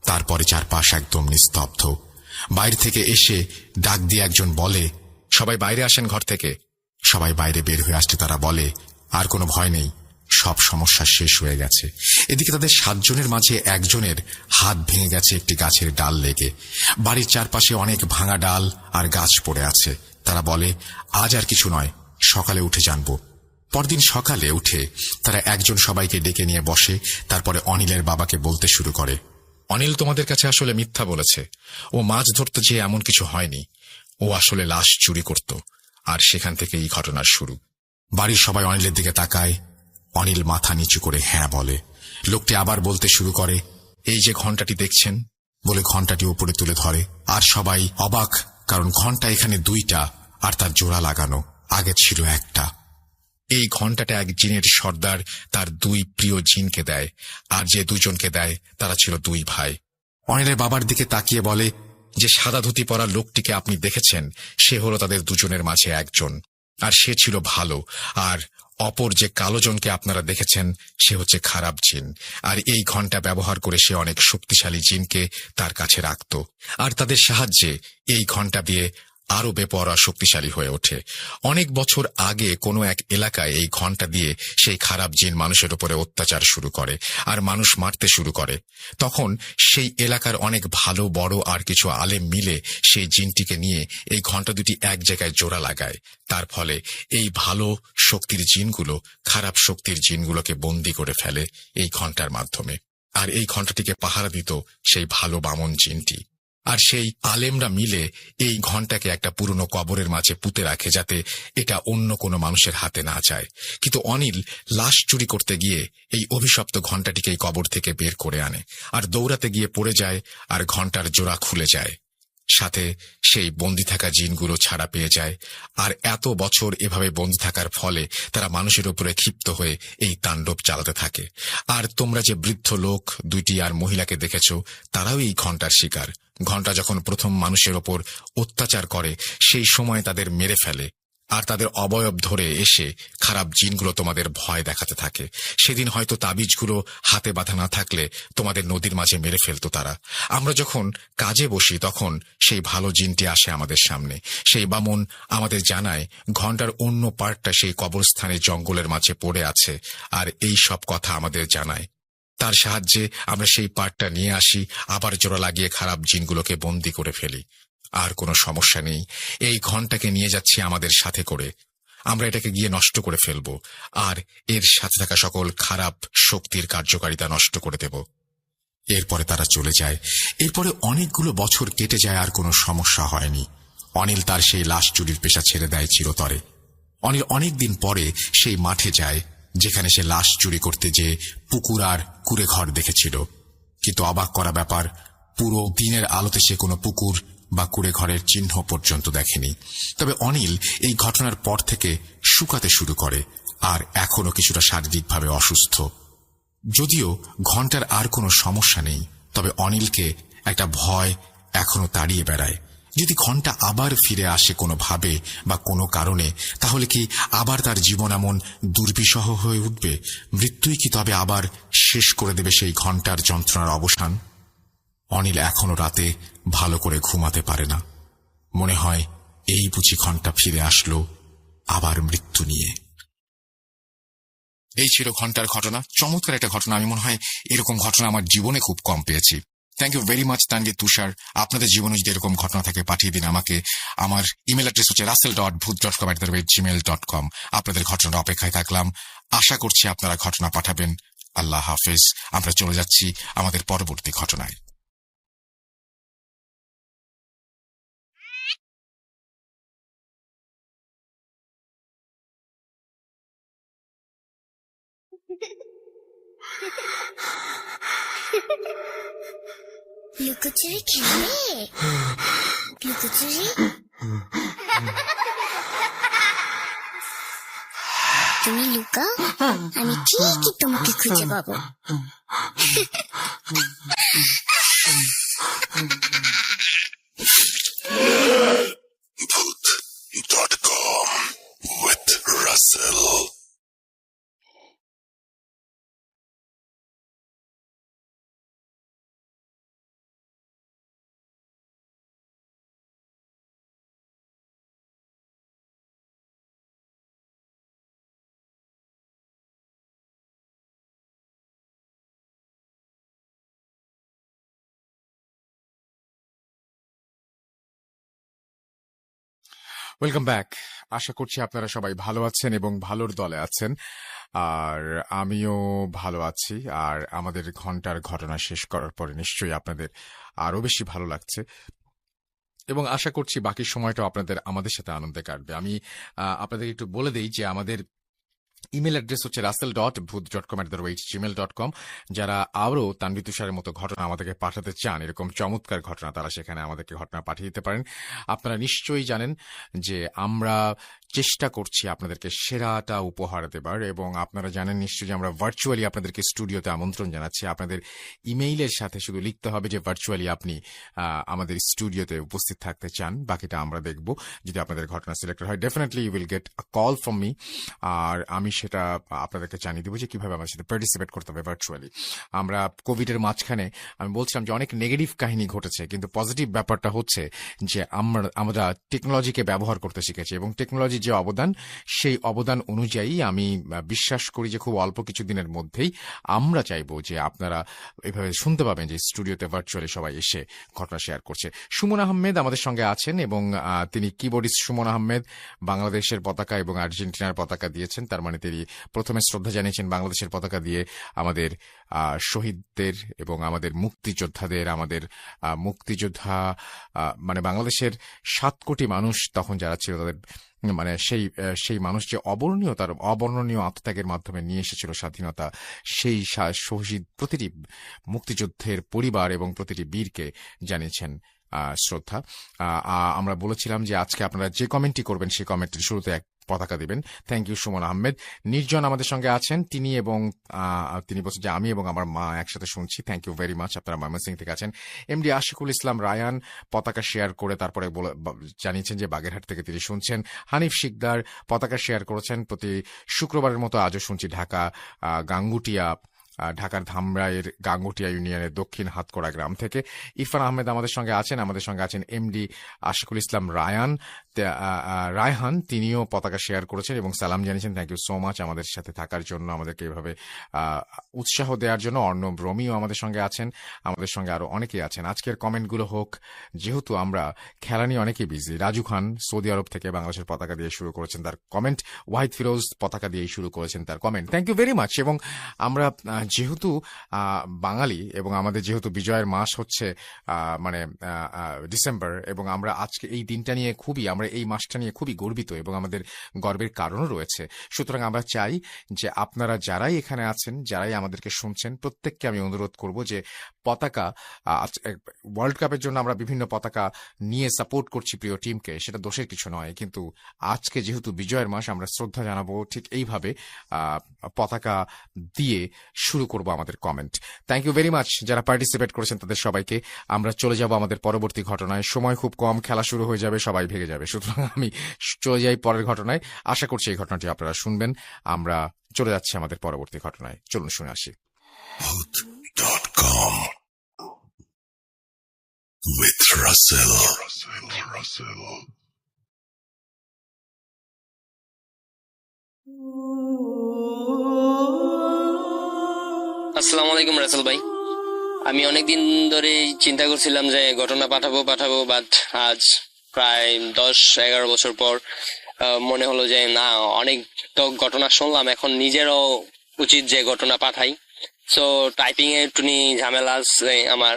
তারপরে চারপাশ একদম নিস্তব্ধ। বাইরে থেকে এসে ডাক দিয়ে একজন বলে, সবাই বাইরে আসেন ঘর থেকে। সবাই বাইরে বের হয়ে আসতে তারা বলে, আর কোনো ভয় নেই, সব সমস্যা শেষ হয়ে গেছে। এদিকে তাদের 7 জনের মাঝে একজনের হাত ভেঙে গেছে একটি গাছের ডাল লেগে। বাড়ির চারপাশে অনেক ভাঙা ডাল আর গাছ পড়ে আছে। তারা বলে, আজ আর কিছু নয়, সকালে উঠে জানব। পরদিন সকালে উঠে তারা একজন সবাইকে ডেকে নিয়ে বসে। তারপরে অনিলের বাবাকে বলতে শুরু করে, অনিল তোমাদের কাছে আসলে মিথ্যা বলেছে। ও মাছ ধরতে যেয়ে এমন কিছু হয়নি, ও আসলে লাশ চুরি করত। আর সেখান থেকে এই ঘটনার শুরু। বাড়ির সবাই অনিলের দিকে তাকায়। অনিল মাথা নিচু করে হ্যাঁ বলে। লোকটি আবার বলতে শুরু করে, এই যে ঘণ্টাটি দেখছেন, বলে ঘণ্টাটি উপরে তুলে ধরে। আর সবাই অবাক, কারণ ঘণ্টা এখানে 2টা আর তার জোড়া লাগানো, আগে ছিল একটা। এই ঘণ্টাটা এক জিনের সর্দার তার 2 প্রিয় জিনকে দেয়, আর যে 2 জনকে দেয় তারা ছিল 2 ভাই। অনিলের বাবার দিকে তাকিয়ে বলে, যে সাদা ধুতি পরা লোকটিকে আপনি দেখেছেন সে হলো তাদের 2 জনের মাঝে একজন, আর সে ছিল ভালো। আর অপর যে কালো জনকে আপনারা দেখেছেন সে হচ্ছে খারাপ জিন। আর এই ঘণ্টা ব্যবহার করে সে অনেক শক্তিশালী জিনকে তার কাছে রাখত, আর তাদের সাহায্যে এই ঘণ্টা দিয়ে আরো বেপরোয়া শক্তিশালী হয়ে ওঠে। অনেক বছর আগে কোনো এক এলাকায় এই ঘণ্টা দিয়ে সেই খারাপ জিন মানুষের উপরে অত্যাচার শুরু করে আর মানুষ মারতে শুরু করে। তখন সেই এলাকার অনেক ভালো বড় আর কিছু আলেম মিলে সেই জিনটিকে নিয়ে এই ঘণ্টা দুটি এক জায়গায় জোড়া লাগায়। তার ফলে এই ভালো শক্তির জিনগুলো খারাপ শক্তির জিনগুলোকে বন্দী করে ফেলে এই ঘণ্টার মাধ্যমে। আর এই ঘণ্টাটিকে পাহারা দিত সেই ভালো বামন জিনটি। আর সেই আলেমরা মিলে এই ঘণ্টাকে একটা পুরনো কবরের মাঝে পুঁতে রাখে, যাতে এটা অন্য কোনো মানুষের হাতে না যায়। কিন্তু অনিল লাশ চুরি করতে গিয়ে এই অভিশপ্ত ঘণ্টাটিকে এই কবর থেকে বের করে আনে, আর দৌড়াতে গিয়ে পড়ে যায়, আর ঘণ্টার জোড়া খুলে যায়। সাথে সেই বন্দী থাকা জিনগুলো ছাড়া পেয়ে যায়। আর এত বছর এভাবে বন্দী থাকার ফলে তারা মানুষের উপরে ক্ষিপ্ত হয়ে এই তাণ্ডব চালাতে থাকে। আর তোমরা যে বৃদ্ধ লোক 2টি আর মহিলাকে দেখেছ, তারাও এই ঘণ্টার শিকার। ঘণ্টা যখন প্রথম মানুষের ওপর অত্যাচার করে সেই সময় তাদের মেরে ফেলে, আর তাদের অবয়ব ধরে এসে খারাপ জিনগুলো তোমাদের ভয় দেখাতে থাকে। সেদিন হয়তো তাবিজগুলো হাতে বাঁধা না থাকলে তোমাদের নদীর মাঝে মেরে ফেলতো তারা। আমরা যখন কাজে বসি তখন সেই ভালো জিনটি আসে আমাদের সামনে। সেই বামন আমাদের জানায় ঘণ্টার অন্য পার্টটা সেই কবরস্থানে জঙ্গলের মাঝে পড়ে আছে, আর এই সব কথা আমাদের জানায়। তার সাহায্যে আমরা সেই পার্টটা নিয়ে আসি, আবার জোড়া লাগিয়ে খারাপ জিনগুলোকে বন্দী করে ফেলি। আর কোনো সমস্যা নেই, এই ঘণ্টাকে নিয়ে যাচ্ছি আমাদের সাথে করে। আমরা এটাকে গিয়ে নষ্ট করে ফেলব, আর এর সাথে থাকা সকল খারাপ শক্তির কার্যকারিতা নষ্ট করে দেব। এরপরে তারা চলে যায়। এরপরে অনেকগুলো বছর কেটে যায়, আর কোনো সমস্যা হয়নি। অনিল তার সেই লাশ চুরির পেশা ছেড়ে দেয় চিরতরে। অনিল অনেকদিন পরে সেই মাঠে যায় যেখানে সে লাশ চুরি করতে যে পুকুর আর কুড়ে ঘর দেখেছিল। কিন্তু অবাক করা ব্যাপার, পুরো দিনের আলোতে সে কোনো পুকুর বা কুড়ে ঘরের চিহ্ন পর্যন্ত দেখেনি। তবে অনিল এই ঘটনার পর থেকে শুকাতে শুরু করে, আর এখনো কিছুটা শারীরিকভাবে অসুস্থ। যদিও ঘণ্টার আর কোনো সমস্যা নেই, তবে অনিলকে একটা ভয় এখনো তাড়িয়ে বেড়ায়। যদি ঘণ্টা আবার ফিরে আসে কোনোভাবে বা কোনো কারণে, তাহলে কি আবার তার জীবন এমন দুর্বিষহ হয়ে উঠবে? মৃত্যুই কি তবে আবার শেষ করে দেবে সেই ঘণ্টার যন্ত্রণার অবসান? অনিল এখনো রাতে ভালো করে ঘুমাতে পারে না। মনে হয় এই বুঝি ঘণ্টা ফিরে আসলো আবার মৃত্যু নিয়ে। এই ছিল ঘন্টার ঘটনা। চমৎকার একটা ঘটনা। আমি মনে হয় এরকম ঘটনা আমার জীবনে খুব কম পেয়েছি। Thank you very much Tanvir, Tushar. আপনাদের জীবনে যদি এরকম ঘটনা থাকে পাঠিয়ে দিন আমাকে। আমার ইমেল অ্যাড্রেস হচ্ছে russell.booth.com@gmail.com। আপনাদের ঘটনার অপেক্ষায় থাকলাম। আশা করছি আপনারা ঘটনা পাঠাবেন। আল্লাহ হাফেজ। আমরা চলে যাচ্ছি আমাদের পরবর্তী ঘটনায়। লুকোচুরি খেলবে? লুকোচুরি তুমি লুকাও, আমি ঠিকই তোমাকে খুঁজে পাবো। Booth.com with Russell. Welcome back. আশা করছি আপনারা সবাই ভালো আছেন এবং ভালোর দলে আছেন, আর আমিও ভালো আছি। আর আমাদের ঘন্টার ঘটনা শেষ করার পরে নিশ্চয়ই আপনাদের আরো বেশি ভালো লাগছে এবং আশা করছি বাকি সময়টা আপনাদের আমাদের সাথে আনন্দে কাটবে। আমি আপনাদের একটু বলে দেই যে আমাদের ইমেল অ্যাড্রেস হচ্ছে russell.booth.com@gmail.com। যারা আরও তানভীর তুষারের মতো ঘটনা আমাদেরকে পাঠাতে চান, এরকম চমৎকার ঘটনা, তারা সেখানে আমাদেরকে ঘটনা পাঠিয়ে দিতে পারেন। আপনারা নিশ্চয়ই জানেন যে আমরা চেষ্টা করছি আপনাদেরকে সেরাটা উপহার দেবার, এবং আপনারা জানেন নিশ্চয়ই যে আমরা ভার্চুয়ালি আপনাদেরকে স্টুডিওতে আমন্ত্রণ জানাচ্ছি। আপনাদের ইমেইলের সাথে শুধু লিখতে হবে যে ভার্চুয়ালি আপনি আমাদের স্টুডিওতে উপস্থিত থাকতে চান, বাকিটা আমরা দেখব। যদি আপনাদের ঘটনা সিলেক্টেড হয়, definitely you will get a call from me, আর আমি সেটা আপনাদেরকে জানিয়ে দেবো যে কিভাবে আমার সাথে পার্টিসিপেট করতে হবে ভার্চুয়ালি। আমরা কোভিডের মাঝখানে আমি বলছিলাম যে অনেক নেগেটিভ কাহিনী ঘটেছে, কিন্তু পজিটিভ ব্যাপারটা হচ্ছে যে আমরা টেকনোলজিকে ব্যবহার করতে শিখেছি, এবং টেকনোলজির যে অবদান, সেই অবদান অনুযায়ী আমি বিশ্বাস করি যে খুব অল্প কিছু দিনের মধ্যেই আমরা চাইবো যে আপনারা এভাবে শুনতে পাবেন যে স্টুডিওতে ভার্চুয়ালি সবাই এসে ঘটনা শেয়ার করছে। সুমন আহমেদ আমাদের সঙ্গে আছেন, এবং তিনি কিবোর্ডিস্ট সুমন আহমেদ বাংলাদেশের পতাকা এবং আর্জেন্টিনার পতাকা দিয়েছেন। তার মানে তিনি প্রথমে শ্রদ্ধা জানিয়েছেন বাংলাদেশের পতাকা দিয়ে আমাদের শহীদদের এবং আমাদের মুক্তিযোদ্ধাদের। আমাদের মুক্তিযোদ্ধা মানে বাংলাদেশের 7 কোটি মানুষ তখন যারা ছিল, তাদের মানে সেই মানুষ যে অবর্ণনীয় আত্মত্যাগের মাধ্যমে নিয়ে এসেছিল স্বাধীনতা, সেই শহীদ প্রতিটি মুক্তিযুদ্ধের পরিবার এবং প্রতিটি বীরকে জানিয়েছেন শ্রদ্ধা। আমরা বলেছিলাম যে আজকে আপনারা যে কমেন্টটি করবেন সেই কমেন্টের শুরুতে এক পতাকা দিবেন। Thank you Suman Ahmed. নির্জন আমাদের সঙ্গে আছেন, তিনি বলছেন যে আমি এবং আমার মা একসাথে শুনছি। Thank you very much. আপনারা ময়মনসিং থেকে আছেন। এমডি আশিকুল ইসলাম রায়ান পতাকা শেয়ার করে তারপরে জানিয়েছেন যে বাগেরহাট থেকে তিনি শুনছেন। হানিফ শিকদার পতাকা শেয়ার করেছেন। প্রতি শুক্রবারের মতো আজও শুনছি ঢাকার ধামরাইয়ের গাঙ্গুটিয়া ইউনিয়নের দক্ষিণ হাতকড়া গ্রাম থেকে। ইরফান আহমেদ আমাদের সঙ্গে আছেন এমডি আশিকুল ইসলাম রায়হান, তিনিও পতাকা শেয়ার করেছেন এবং সালাম জানিয়েছেন। থ্যাংক ইউ সো মাচ আমাদের সাথে থাকার জন্য, আমাদেরকে এভাবে উৎসাহ দেওয়ার জন্য। অর্ণব রমিও আমাদের সঙ্গে আছেন, আমাদের সঙ্গে আরো অনেকেই আছেন। আজকের কমেন্টগুলো হোক, যেহেতু আমরা খেলা নিয়ে অনেকেই বিজি। রাজু খান সৌদি আরব থেকে বাংলাদেশের পতাকা দিয়ে শুরু করেছেন তার কমেন্ট। ওয়াহিদ ফিরোজ পতাকা দিয়েই শুরু করেছেন তার comment. Thank you very much. এবং আমরা যেহেতু বাঙালি এবং আমাদের যেহেতু বিজয়ের মাস হচ্ছে ডিসেম্বর, এবং আমরা আজকে এই দিনটা নিয়ে আমরা এই মাসটা নিয়ে খুবই গর্বিত এবং আমাদের গর্বের কারণও রয়েছে। সুতরাং আমরা চাই যে আপনারা যারাই এখানে আছেন, যারাই আমাদেরকে শুনছেন, প্রত্যেককে আমি অনুরোধ করব যে পতাকা, ওয়ার্ল্ড কাপের জন্য আমরা বিভিন্ন পতাকা নিয়ে সাপোর্ট করছি প্রিয় টিমকে, সেটা দোষের কিছু নয়, কিন্তু আজকে যেহেতু বিজয়ের মাস, আমরা শ্রদ্ধা জানাবো ঠিক এইভাবে পতাকা দিয়ে শুরু করব আমাদের comment. Thank you very much যারা পার্টিসিপেট করেছেন তাদের সবাইকে। আমরা চলে যাব আমাদের পরবর্তী ঘটনায়। সময় খুব কম, খেলা শুরু হয়ে যাবে, সবাই ভেগে যাবে। সুতরাং আমি চলে যাই পরের ঘটনায়। আশা করছি এই ঘটনাটি আপনারা শুনবেন। আমরা চলে যাচ্ছি আমাদের পরবর্তী ঘটনায়। চলুন শুনে আসি। Booth.com with Russell. আসসালামু আলাইকুম রাসেল ভাই। আমি অনেকদিন ধরে চিন্তা করছিলাম যে ঘটনা পাঠাবো বাট আজ প্রায় 10-11 বছর পর মনে হলো যে না, অনেক তো ঘটনা শুনলাম, এখন নিজেরও উচিত যে ঘটনা পাঠাই। সো টাইপিং এ একটু ঝামেলা আছে আমার।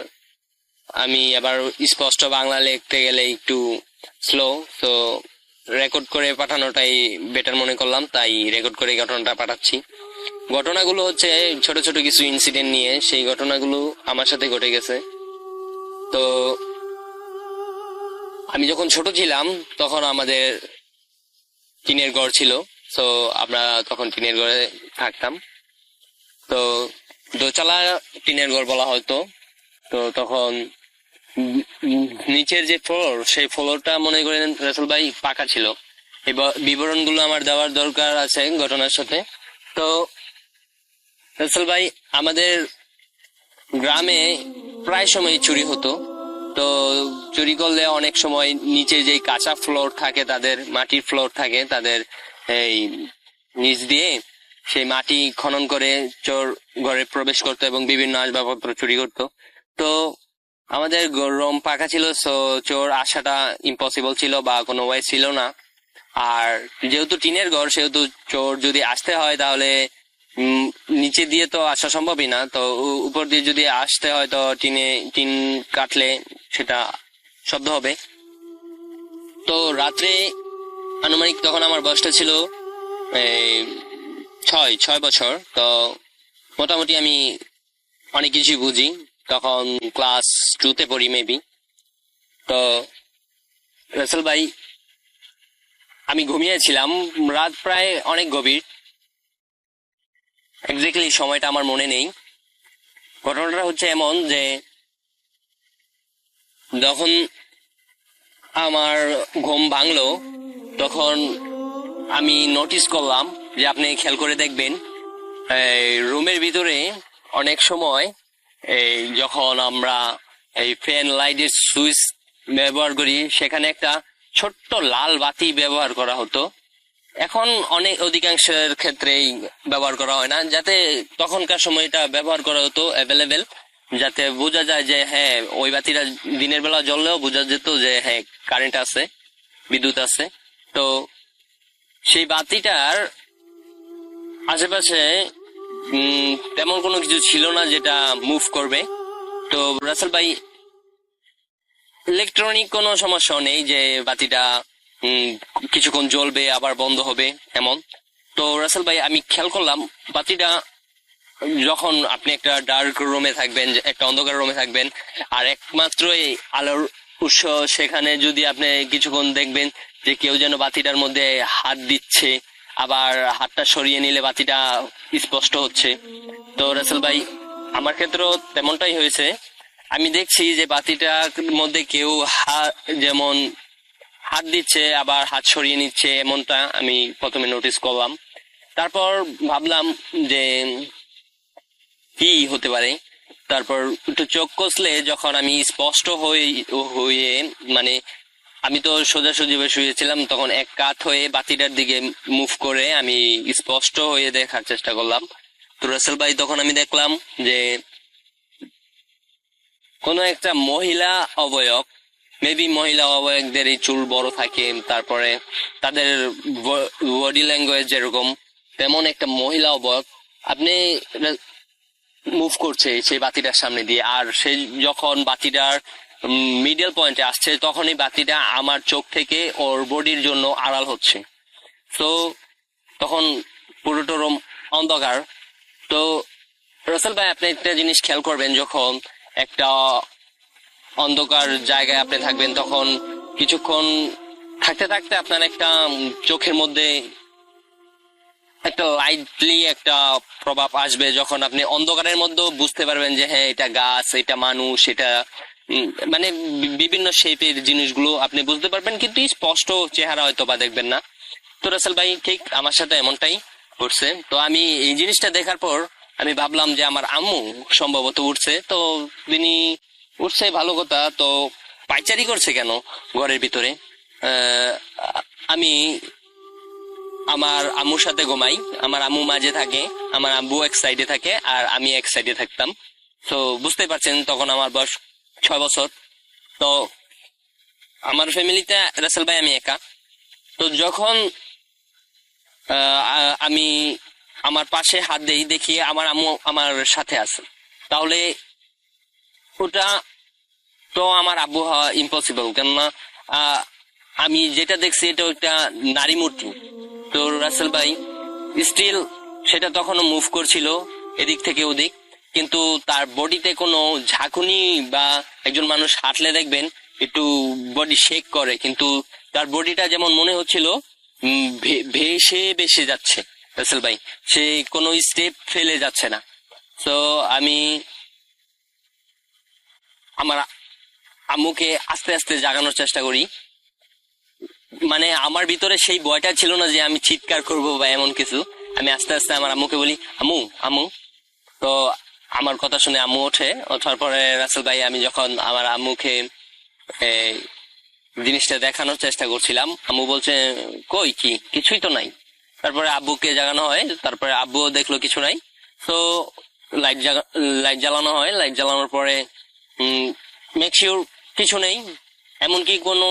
আমি আবার স্পষ্ট বাংলা লিখতে গেলে একটু স্লো, তো রেকর্ড করে পাঠানোটাই বেটার মনে করলাম, তাই রেকর্ড করে ঘটনাটা পাঠাচ্ছি। ঘটনাগুলো হচ্ছে ছোট ছোট কিছু ইনসিডেন্ট নিয়ে, সেই ঘটনাগুলো আমার সাথে ঘটে গেছে। তো আমি যখন ছোট ছিলাম তখন আমাদের টিনের ঘর ছিল, তো আমরা তখন টিনের ঘরে থাকতাম। তো দোতলা টিনের ঘর বলা হয়তো। তো তখন নিচের যে ফ্লোর, সেই ফ্লোরটা মনে করেন রাসেল ভাই পাকা ছিল। এবার বিবরণগুলো আমার দেওয়ার দরকার আছে ঘটনার সাথে। তো রাসেল ভাই, আমাদের গ্রামে প্রায় সময় চুরি হতো। তো চুরি করলে অনেক সময় নিচে যে কাঁচা ফ্লোর থাকে, তাদের মাটির ফ্লোর থাকে, তাদের এই নিচ দিয়ে সেই মাটি খনন করে চোর ঘরে প্রবেশ করতো এবং বিভিন্ন আসবাবপত্র চুরি করতো। তো আমাদের রুম পাকা ছিল, সো চোর আসাটা ইম্পসিবল ছিল বা কোনো ওয়ে ছিল না। আর যেহেতু টিনের ঘর, সেহেতু চোর যদি আসতে হয় তাহলে নিচে দিয়ে তো আসা সম্ভবই না। তো উপর দিয়ে যদি আসতে হয় তো টিন কাটলে সেটা শব্দ হবে। তো রাত্রে আনুমানিক তখন আমার বয়সটা ছিল এই 6 বছর। তো মোটামুটি আমি অনেক কিছু বুঝি, তখন ক্লাস 2-তে পড়ি মেবি। তো রাসেল ভাই, আমি ঘুমিয়েছিলাম, রাত প্রায় অনেক গভীর, এক্স্যাক্টলি সময়টা আমার মনে নেই। ঘটনাটা হচ্ছে এমন যে যখন আমার ঘুম ভাঙলো তখন আমি নোটিস করলাম যে, আপনি খেয়াল করে দেখবেন রুমের ভিতরে অনেক সময় এই যখন আমরা এই ফ্যান লাইটের সুইচ ব্যবহার করি, সেখানে একটা ছোট্ট লাল বাতি ব্যবহার করা হতো। এখন অধিকাংশের ক্ষেত্রেই ব্যবহার করা হয় না, যাতে তখনকার সময়টা ব্যবহার করা হতো অ্যাভেলেবেল, যাতে বোঝা যায় যে হ্যাঁ, ওই বাতিটা দিনের বেলা জ্বললেও বোঝা যেত যে হ্যাঁ, কারেন্ট আছে, বিদ্যুৎ আছে। তো সেই বাতিটার আশেপাশে তেমন কোনো কিছু ছিল না যেটা মুভ করবে। তো রাসেল ভাই, ইলেকট্রনিক কোনো সমস্যা নেই যে বাতিটা কিছুক্ষণ জ্বলবে আবার বন্ধ হবে এমন। তো রাসেল ভাই, আমি খেয়াল করলাম বাতিটা, যখন আপনি একটা ডার্ক রুমে থাকবেন, একটা অন্ধকার রুমে থাকবেন, আর একমাত্র এই আলোর উৎস, সেখানে যদি আপনি কিছুক্ষণ দেখবেন যে কেউ যেন বাতিটার মধ্যে হাত দিচ্ছে, আবার হাতটা সরিয়ে নিলে বাতিটা স্পষ্ট হচ্ছে। তো রাসেল ভাই, আমার ক্ষেত্রেও তেমনটাই হয়েছে। আমি দেখছি যে বাতিটার মধ্যে কেউ যেমন হাত দিচ্ছে আবার হাত সরিয়ে নিচ্ছে, এমনটা আমি প্রথমে নোটিস করলাম। তারপর ভাবলাম যে কি হতে পারে। তারপর একটু চোখ কষলে যখন আমি স্পষ্ট হয়ে মানে আমি তো সোজাসুজি শুয়েছিলাম, তখন এক কাত হয়ে বাতিটার দিকে মুভ করে আমি স্পষ্ট হয়ে দেখার চেষ্টা করলাম। তো রাসেল ভাই, তখন আমি দেখলাম যে কোনো একটা মহিলা অবয়ব, মেবি মহিলা অবয়বদের এই চুল বড় থাকে, তারপরে তাদের বডি ল্যাঙ্গুয়েজ যেরকম, তেমন একটা মহিলা অবয়ব আপনি মুভ করছে সেই বাতিটার সামনে দিয়ে। আর সে যখন বাতিটার মিডল পয়েন্টে আসছে, তখনই বাতিটা আমার চোখ থেকে ওর বডির জন্য আড়াল হচ্ছে। তো তখন পুরোটা রুম অন্ধকার। তো রাসেল ভাই, আপনি একটা জিনিস খেয়াল করবেন, যখন একটা অন্ধকার জায়গায় আপনি থাকবেন, তখন কিছুক্ষণ থাকতে থাকতে আপনার একটা চোখের মধ্যে একটা লাইটলি একটা প্রভাব আসবে, যখন আপনি অন্ধকারের মধ্যে বুঝতে পারবেন যে হ্যাঁ, এটা গাছ, এটা মানুষ, এটা মানে বিভিন্ন শেপের জিনিসগুলো আপনি বুঝতে পারবেন, কিন্তু স্পষ্ট চেহারা হয়তো বা দেখবেন না। তো রাসেল ভাই, ঠিক আমার সাথে এমনটাই ঘটছে। তো আমি এই জিনিসটা দেখার পর আমি ভাবলাম যে আমার আম্মু সম্ভবত উঠছে। তো তিনি উঠছে, ভালো কথা, তো পাইচারি করছে কেন ঘরের ভিতরে? আমি আমার আম্মুর সাথে ঘুমাই। আমার আম্মু মাঝে থাকে, আমার আব্বু এক সাইডে থাকে আর আমি এক সাইডে থাকতাম। তো বুঝতে পারছেন তখন আমার বয়স 6 বছর। তো আমার ফ্যামিলিতে রাসেল ভাই আমি একা। তো যখন আমি আমার পাশে হাত দেই, দেখি আমার আম্মু আমার সাথে আছে, তাহলে ওটা তো আমার আব্বু হওয়া ইম্পসিবল, কেননা আমি যেটা দেখছি এটা একটা নারী মূর্তি। তো রাসেল ভাই স্টিল সেটা তখনও মুভ করছিল এদিক থেকে ওদিক, কিন্তু তার বডিতে কোনো ঝাঁকুনি বা একজন মানুষ হাঁটলে দেখবেন একটু বডি শেক করে, কিন্তু তার বডিটা যেমন মনে হচ্ছিল ভেসে ভেসে যাচ্ছে রাসেল ভাই, সে কোনো স্টেপ ফেলে যাচ্ছে না। তো আমি আমার আম্মুকে আস্তে আস্তে জাগানোর চেষ্টা করি। মানে আমার ভিতরে সেই ভয়টা ছিল না যে আমি চিৎকার করব বা এমন কিছু। আমি আস্তে আস্তে আমার আম্মুকে বলি, আম্মু আম্মু। তো আমার কথা শুনে আম্মু ওঠে। ওঠার পরে রাসেল ভাই আমি যখন আমার আম্মুকে জিনিসটা দেখানোর চেষ্টা করছিলাম, আম্মু বলছে কই কি, কিছুই তো নাই। তারপরে আব্বুকে জাগানো হয়, তারপরে আব্বুও দেখলো কিছু নাই। তো লাইট জ্বালানো হয়। লাইট জ্বালানোর পরে মেক শিওর কিছু নেই, এমনকি কোনো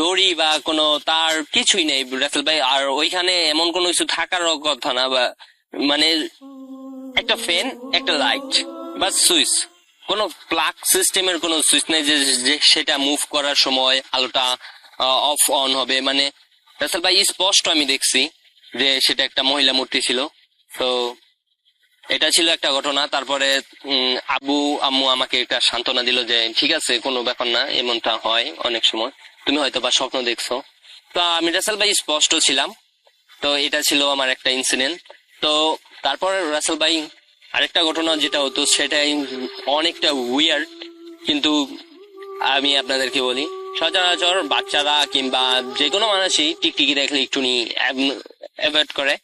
দড়ি বা কোনো তার কিছুই নেই রাসেল ভাই। আর ওইখানে এমন কোনো কিছু থাকারও কথা না, বা মানে একটা ফ্যান, একটা লাইট বা সুইচ, কোনো প্লাগ সিস্টেমের কোনো সুইচ নেই যে সেটা মুভ করার সময় আলোটা অফ অন হবে। মানে রাসেল ভাই স্পষ্ট আমি দেখছি যে সেটা একটা মহিলা মূর্তি ছিল। তো এটা ছিল একটা ঘটনা। তারপরে আব্বু আম্মু আমাকে একটা সান্ত্বনা দিল যে ঠিক আছে, কোনো ব্যাপার না, এমনটা হয় অনেক সময়, তুমি হয়তো বা স্বপ্ন দেখছো। তো আমি রাসেল ভাই স্পষ্ট ছিলাম। তো এটা ছিল আমার একটা ইনসিডেন্ট। তো তারপর রাসেল ভাই আরেকটা ঘটনা যেটা হতো সেটাই অনেকটা উইয়ার্ড, কিন্তু আমি আপনাদেরকে বলি, সচরাচর বাচ্চারা কিংবা যে কোনো মানুষই টিকটিকি দেখলে একটু অ্যাভয়েড করে।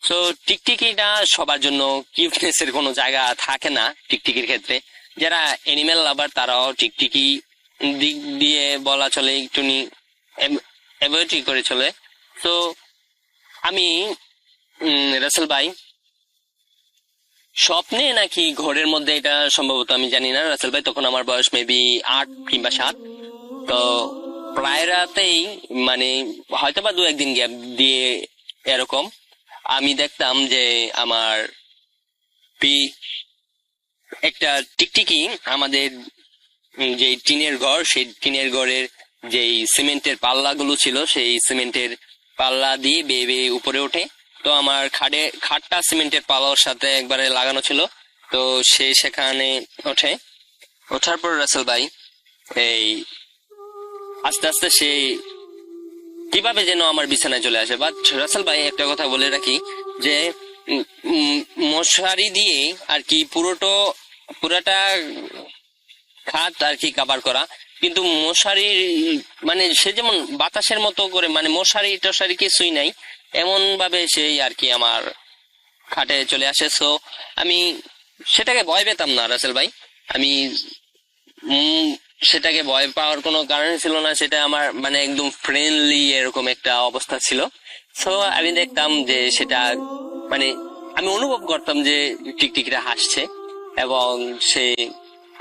তো টিকটিকিটা সবার জন্য কিউটনেস এর কোনো জায়গা থাকে না টিকটিকির ক্ষেত্রে। যারা এনিম্যাল লাভার তারাও টিকটিকি দিক দিয়ে বলা চলে একটু অ্যাভয়েড করে চলে। তো আমি রাসেল ভাই স্বপ্নে নাকি ঘরের মধ্যে, এটা সম্ভবত আমি জানি না রাসেল ভাই, তখন আমার বয়স মেবি 8 কিংবা 7। তো প্রায় রাতেই, মানে হয়তো বা 2-1 দিন গ্যাপ দিয়ে এরকম আমি দেখতাম যে আমার একটা টিকটিকি আমাদের যে টিনের ঘর, সেই টিনের ঘরের যেই সিমেন্টের পাল্লাগুলো ছিল সেই সিমেন্টের পাল্লা দিয়ে বেয়ে বেয়ে উপরে ওঠে। তো আমার খাটটা সিমেন্টের পাল্লার সাথে একবারে লাগানো ছিল। তো সে সেখানে ওঠে। ওঠার পর রাসেল ভাই এই আস্তে আস্তে সে কিভাবে যেন আমার বিছানায় চলে আসে। বাট রাসেল ভাই একটা কথা বলে রাখি যে মশারি দিয়ে আর কি পুরোটা খাট আর কি কাভার করা, কিন্তু মশারি মানে সে যেমন বাতাসের মতো করে, মানে মশারি টশারি কিছুই নাই, এমন ভাবে সেই আর কি আমার খাটে চলে আসে। সো আমি সেটাকে ভয় পেতাম না রাসেল ভাই। আমি সেটাকে ভয় পাওয়ার কোনো কারণ ছিল না, সেটা আমার মানে একদম ফ্রেন্ডলি এরকম একটা অবস্থা ছিল। সো আমি দেখতাম যে সেটা, মানে আমি অনুভব করতাম যে টিকটিকিটা হাসছে এবং সে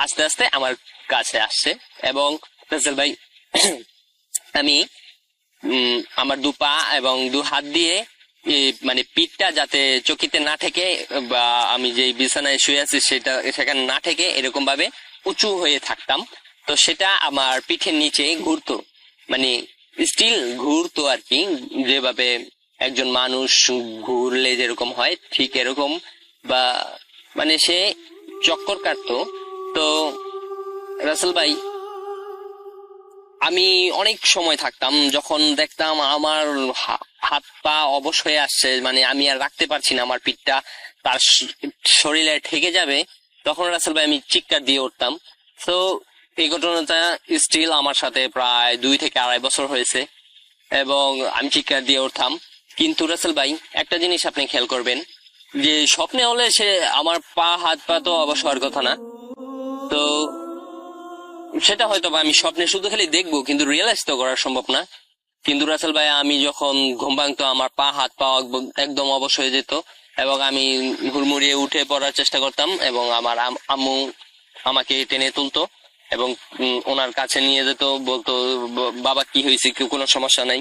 আস্তে আস্তে আমার কাছে আসছে। এবং রাসেল ভাই আমি আমার 2 পা এবং 2 হাত দিয়ে মানে পিঠটা যাতে চকিতে না ঠেকে, বা আমি যে বিছানায় শুয়ে আছি সেটা সেখানে না ঠেকে এরকম ভাবে উঁচু হয়ে থাকতাম। তো সেটা আমার পিঠের নিচে ঘুরতো, মানে স্টিল ঘুরতো আর কি, যেভাবে একজন মানুষ ঘুরলে যেরকম হয় ঠিক এরকম, বা মানে সে চক্কর কাটতো। তো রাসেল ভাই আমি অনেক সময় থাকতাম, যখন দেখতাম আমার হাত পা অবশ হয়ে আসছে, মানে আমি আর রাখতে পারছি না, আমার পিঠটা তার শরীরে ঠেকে যাবে, তখন রাসেল ভাই আমি চিৎকার দিয়ে উঠতাম। তো এই ঘটনাটা স্টিল আমার সাথে প্রায় 2 থেকে 2.5 বছর হয়েছে এবং আমি চিৎকার দিয়ে উঠতাম। কিন্তু রাসেল ভাই একটা জিনিস আপনি খেয়াল করবেন, যে স্বপ্নে হলে সে আমার পা হাত পা তো অবশ হওয়ার কথা না। তো সেটা হয়তো বা আমি স্বপ্নে শুধু খালি দেখবো, কিন্তু রিয়েলাইজ তো করা সম্ভব না। কিন্তু রাসেল ভাই আমি যখন ঘুম ভাঙতো আমার পা হাত পা একদম অবশ হয়ে যেত এবং আমি হুড়মুড়িয়ে উঠে পড়ার চেষ্টা করতাম এবং আমার আম্মু আমাকে টেনে তুলতো এবং ওনার কাছে নিয়ে যেত, বলতো বাবা কি হয়েছে, কোনো সমস্যা নাই,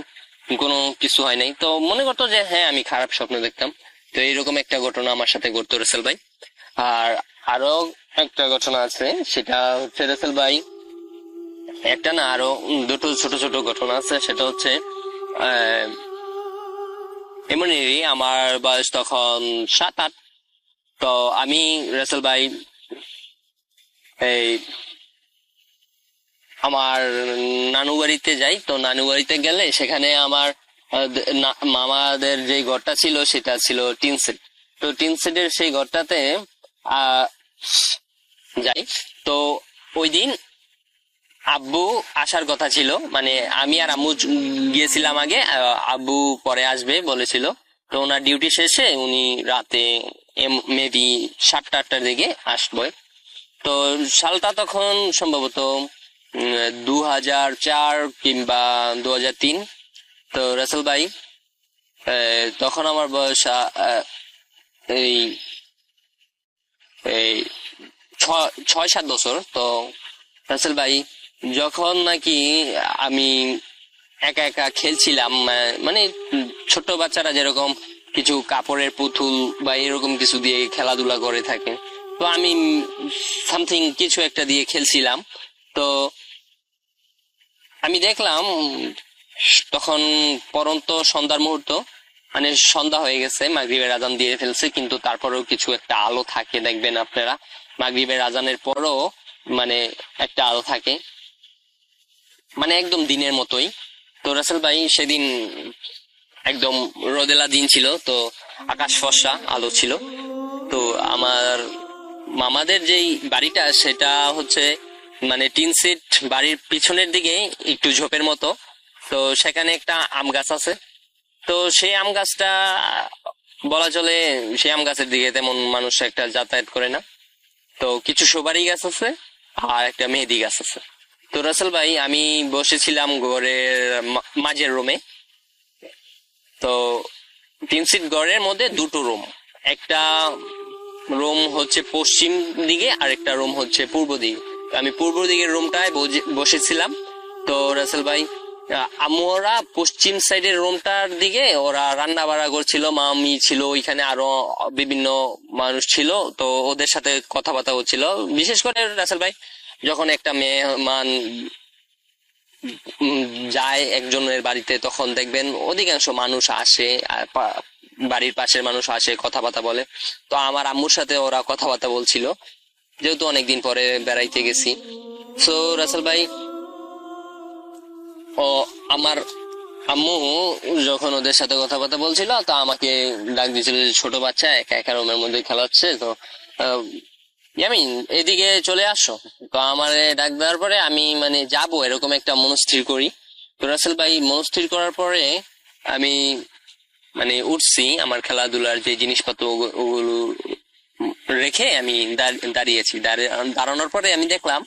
কোনো কিছু হয় নাই। তো মনে করতো যে হ্যাঁ আমি খারাপ স্বপ্ন দেখতাম। তো এইরকম একটা ঘটনা আমার সাথে ঘটতো রাসেল ভাই। আর আরো একটা ঘটনা আছে, সেটা হচ্ছে রাসেল ভাই একটা না আরো দুটো ছোট ছোট ঘটনা আছে। সেটা হচ্ছে এমনই আমার বয়স তখন 7-8। তো আমি রাসেল ভাই এই আমার নানু বাড়িতে যাই। তো নানু বাড়িতে গেলে সেখানে আমার মামাদের যে ঘরটা ছিল সেটা ছিল টিন সেট। তো টিন সেটের সেই ঘরটাতে আহ যাই। তো ওই দিন আব্বু আসার কথা ছিল, মানে আমি আর আম্মু গিয়েছিলাম আগে, আব্বু পরে আসবে বলেছিল। তো ওনার ডিউটি শেষে উনি রাতে মেবি 7টা-8টার দিকে আসবে। তো সালটা তখন সম্ভবত 2004 কিংবা 2003। তো রাসেল ভাই তখন আমার বয়স এই এই 6-7 বছর। তো রাসেল ভাই যখন নাকি আমি একা একা খেলছিলাম, মানে ছোট বাচ্চারা যেরকম কিছু কাপড়ের পুতুল বা এরকম কিছু দিয়ে খেলাধুলা করে থাকে, তো আমি সামথিং কিছু একটা দিয়ে খেলছিলাম। তো আমি দেখলাম তখন পরন্ত সন্ধ্যার মুহূর্ত, মানে সন্ধ্যা হয়ে গেছে, মাগরিবের আজান দিয়ে ফেলছে, কিন্তু তারপরেও কিছু একটা আলো থাকে, দেখবেন আপনারা মাগরিবের আজানের পরও মানে একটা আলো থাকে, মানে একদম দিনের মতোই। তো রাসেল ভাই সেদিন একদম রোদেলা দিন ছিল, তো আকাশ ফর্সা, আলো ছিল। তো আমার মামাদের যেই বাড়িটা সেটা হচ্ছে মানে টিন সেট বাড়ির পিছনের দিকে একটু ঝোপের মতো। তো সেখানে একটা আম গাছ আছে। তো সেই আম গাছটা বলা চলে সেই আম গাছের দিকে তেমন মানুষ একটা যাতায়াত করে না। তো কিছু সুপারি গাছ আছে আর একটা মেহেদি গাছ আছে। তো রাসেল ভাই আমি বসেছিলাম ঘরের মাঝের রুমে। তো তিন সিট ঘরের মধ্যে দুটো রুম, একটা রুম হচ্ছে পশ্চিম দিকে আর একটা রুম হচ্ছে পূর্ব দিকে। আমি পূর্ব দিকের রুমটায় বসেছিলাম। তো রাসেল ভাই আমরা পশ্চিম সাইডের রুমটার দিকে ওরা রান্না বাড়া করছিল, মামি ছিল ওইখানে, আরো বিভিন্ন মানুষ ছিল। তো ওদের সাথে কথাবার্তা হচ্ছিল। বিশেষ করে রাসেল ভাই যখন একটা মেহমান যায় একজনের বাড়িতে, তখন দেখবেন অধিকাংশ মানুষ আসে, বাড়ির পাশের মানুষ আসে, কথাবার্তা বলে। তো আমার আম্মুর সাথে ওরা কথাবার্তা বলছিল, যেহেতু অনেকদিন পরে বেড়াইতে গেছি। সো রাসেল ভাই ও আমার আম্মু যখন ওদের সাথে কথাবার্তা বলছিল, তো আমাকে ডাক দিয়েছিল যে ছোট বাচ্চা একা একা রুমের মধ্যে খেলা হচ্ছে, তো ইয়ামিন এদিকে চলে আসো। তো আমার ডাক দেওয়ার পরে আমি মানে যাবো এরকম একটা মনস্থির করি। তো রাসেল ভাই মনস্থির করার পরে আমি মানে উঠছি, আমার খেলাধুলার যে জিনিসপত্র ওগুলো রেখে আমি দাঁড়িয়েছি। দাঁড়ানোর পরে আমি দেখলাম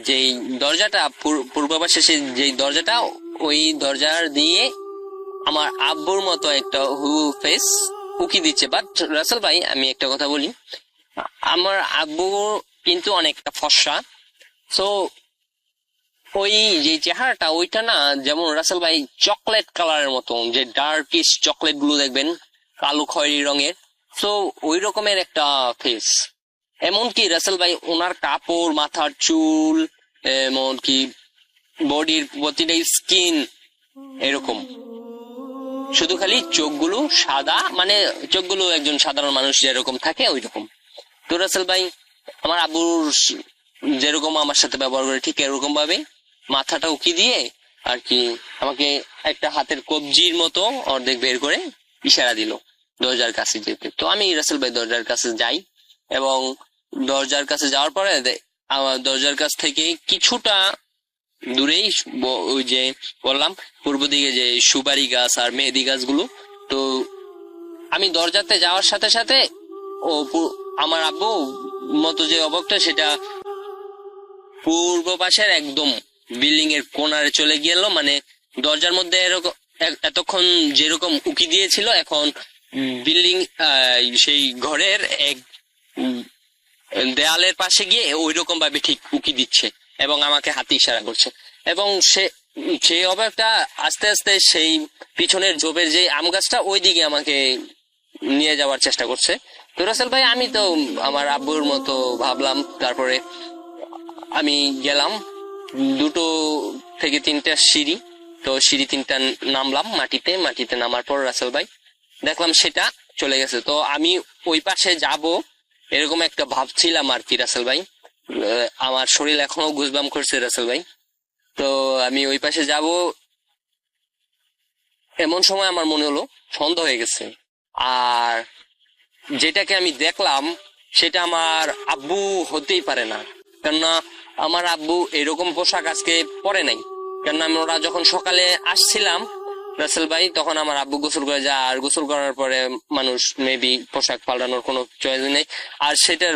যে দরজাটা পূর্ব পাশে, যে দরজাটা, ওই দরজার দিয়ে আমার আব্বুর মতো একটা হু ফেস উকি দিচ্ছে। বাট রাসেল ভাই আমি একটা কথা বলি, আমার আব্বু কিন্তু অনেকটা ফর্সা। সো ওই যে চেহারাটা ওইটা না, যেমন রাসেল ভাই চকলেট কালারের মতো, যে ডার্কিশ চকলেট গুলো দেখবেন কালো খয়েরি রঙের, সো ওই রকমের একটা ফেস। এমনকি রাসেল ভাই ওনার কাপড়, মাথার চুল, এমনকি বডির প্রতিটা স্কিন এরকম, শুধু খালি চোখগুলো সাদা, মানে চোখগুলো একজন সাধারণ মানুষ যেরকম থাকে ওই রকম। তো রাসেল ভাই আমার আব্বুর যেরকম আমার সাথে ব্যবহার করে ঠিক এরকম ভাবে মাথাটা উকি দিয়ে আর কি আমাকে একটা হাতের কবজির মতো অর্ধেক বের করে ইশারা দিল দরজার কাছে যেতে। তো আমি রাসেল ভাই দরজার কাছে যাই, এবং দরজার কাছে যাওয়ার পরে আমার দরজার কাছ থেকে কিছুটা দূরেই ওই যে বললাম পূর্ব দিকে যে সুপারি গাছ আর মেহেদি গাছগুলো। তো আমি দরজাতে যাওয়ার সাথে সাথে ও আমার আব্বু মতো যে অবকটা সেটা পূর্ব পাশের একদম বিল্ডিং এর কোনারে চলে গেল, মানে দরজার মধ্যে এরকম এতক্ষণ যেরকম উকি দিয়েছিল, এখন বিল্ডিং সেই ঘরের এক উম, দেয়ালের পাশে গিয়ে ওই রকম ভাবে ঠিক উকি দিচ্ছে এবং আমাকে হাতে ইশারা করছে। এবং সেই অবয়বটা আস্তে আস্তে সেই পিছনের ঝোপের যে আম গাছটা ওই দিকে আমাকে নিয়ে যাওয়ার চেষ্টা করছে। তো রাসেল ভাই আমি তো আমার আব্বুর মতো ভাবলাম, তারপরে আমি গেলাম 2 থেকে 3টা সিঁড়ি, তো সিঁড়ি 3টা নামলাম মাটিতে নামার পর রাসেল ভাই দেখলাম সেটা চলে গেছে। তো আমি ওই পাশে যাব এরকম একটা ভাবছিলাম আর কি রাসেল ভাই। আমার শরীর এখনো গুজবাম করছে রাসেল ভাই। তো আমি ওই পাশে যাব, এমন সময় আমার মনে হলো সন্ধ্যা হয়ে গেছে, আর যেটাকে আমি দেখলাম সেটা আমার আব্বু হতেই পারে না, কেননা আমার আব্বু এরকম পোশাক আজকে পরে নাই। কেননা আমরা যখন সকালে আসছিলাম রাসেল ভাই, তখন আমার আব্বু গোসল করে যায়, আর গোসল করার পরে মানুষ মেবি পোশাক পাল্টানোর কোনো চয়েস নেই। আর সেটার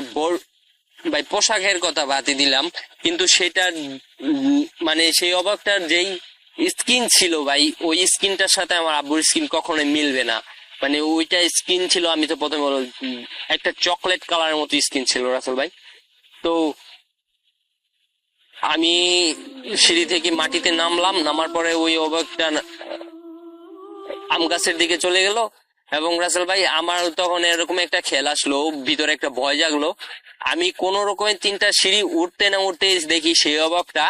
ভাই পোশাকের কথা বাদই দিলাম, কিন্তু সেটার মানে সেই অবাকটার যেই স্কিন ছিল ভাই, ওই স্কিনটার সাথে আমার আব্বুর স্কিন কখনোই মিলবে না। মানে ওইটা স্কিন ছিল, আমি তো প্রথমে একটা চকলেট কালারের মতো স্কিন ছিল রাসেল ভাই। তো আমি সিঁড়ি থেকে মাটিতে নামার পরে ওই অবাকটা আম গাছের দিকে চলে গেল। এবং রাসেল ভাই আমার তখন এরকম একটা খেল আসলো, ভিতরে একটা ভয় জাগলো। আমি কোন রকমে 3টা সিঁড়ি উঠতে না উঠতে দেখি সেই অবাকটা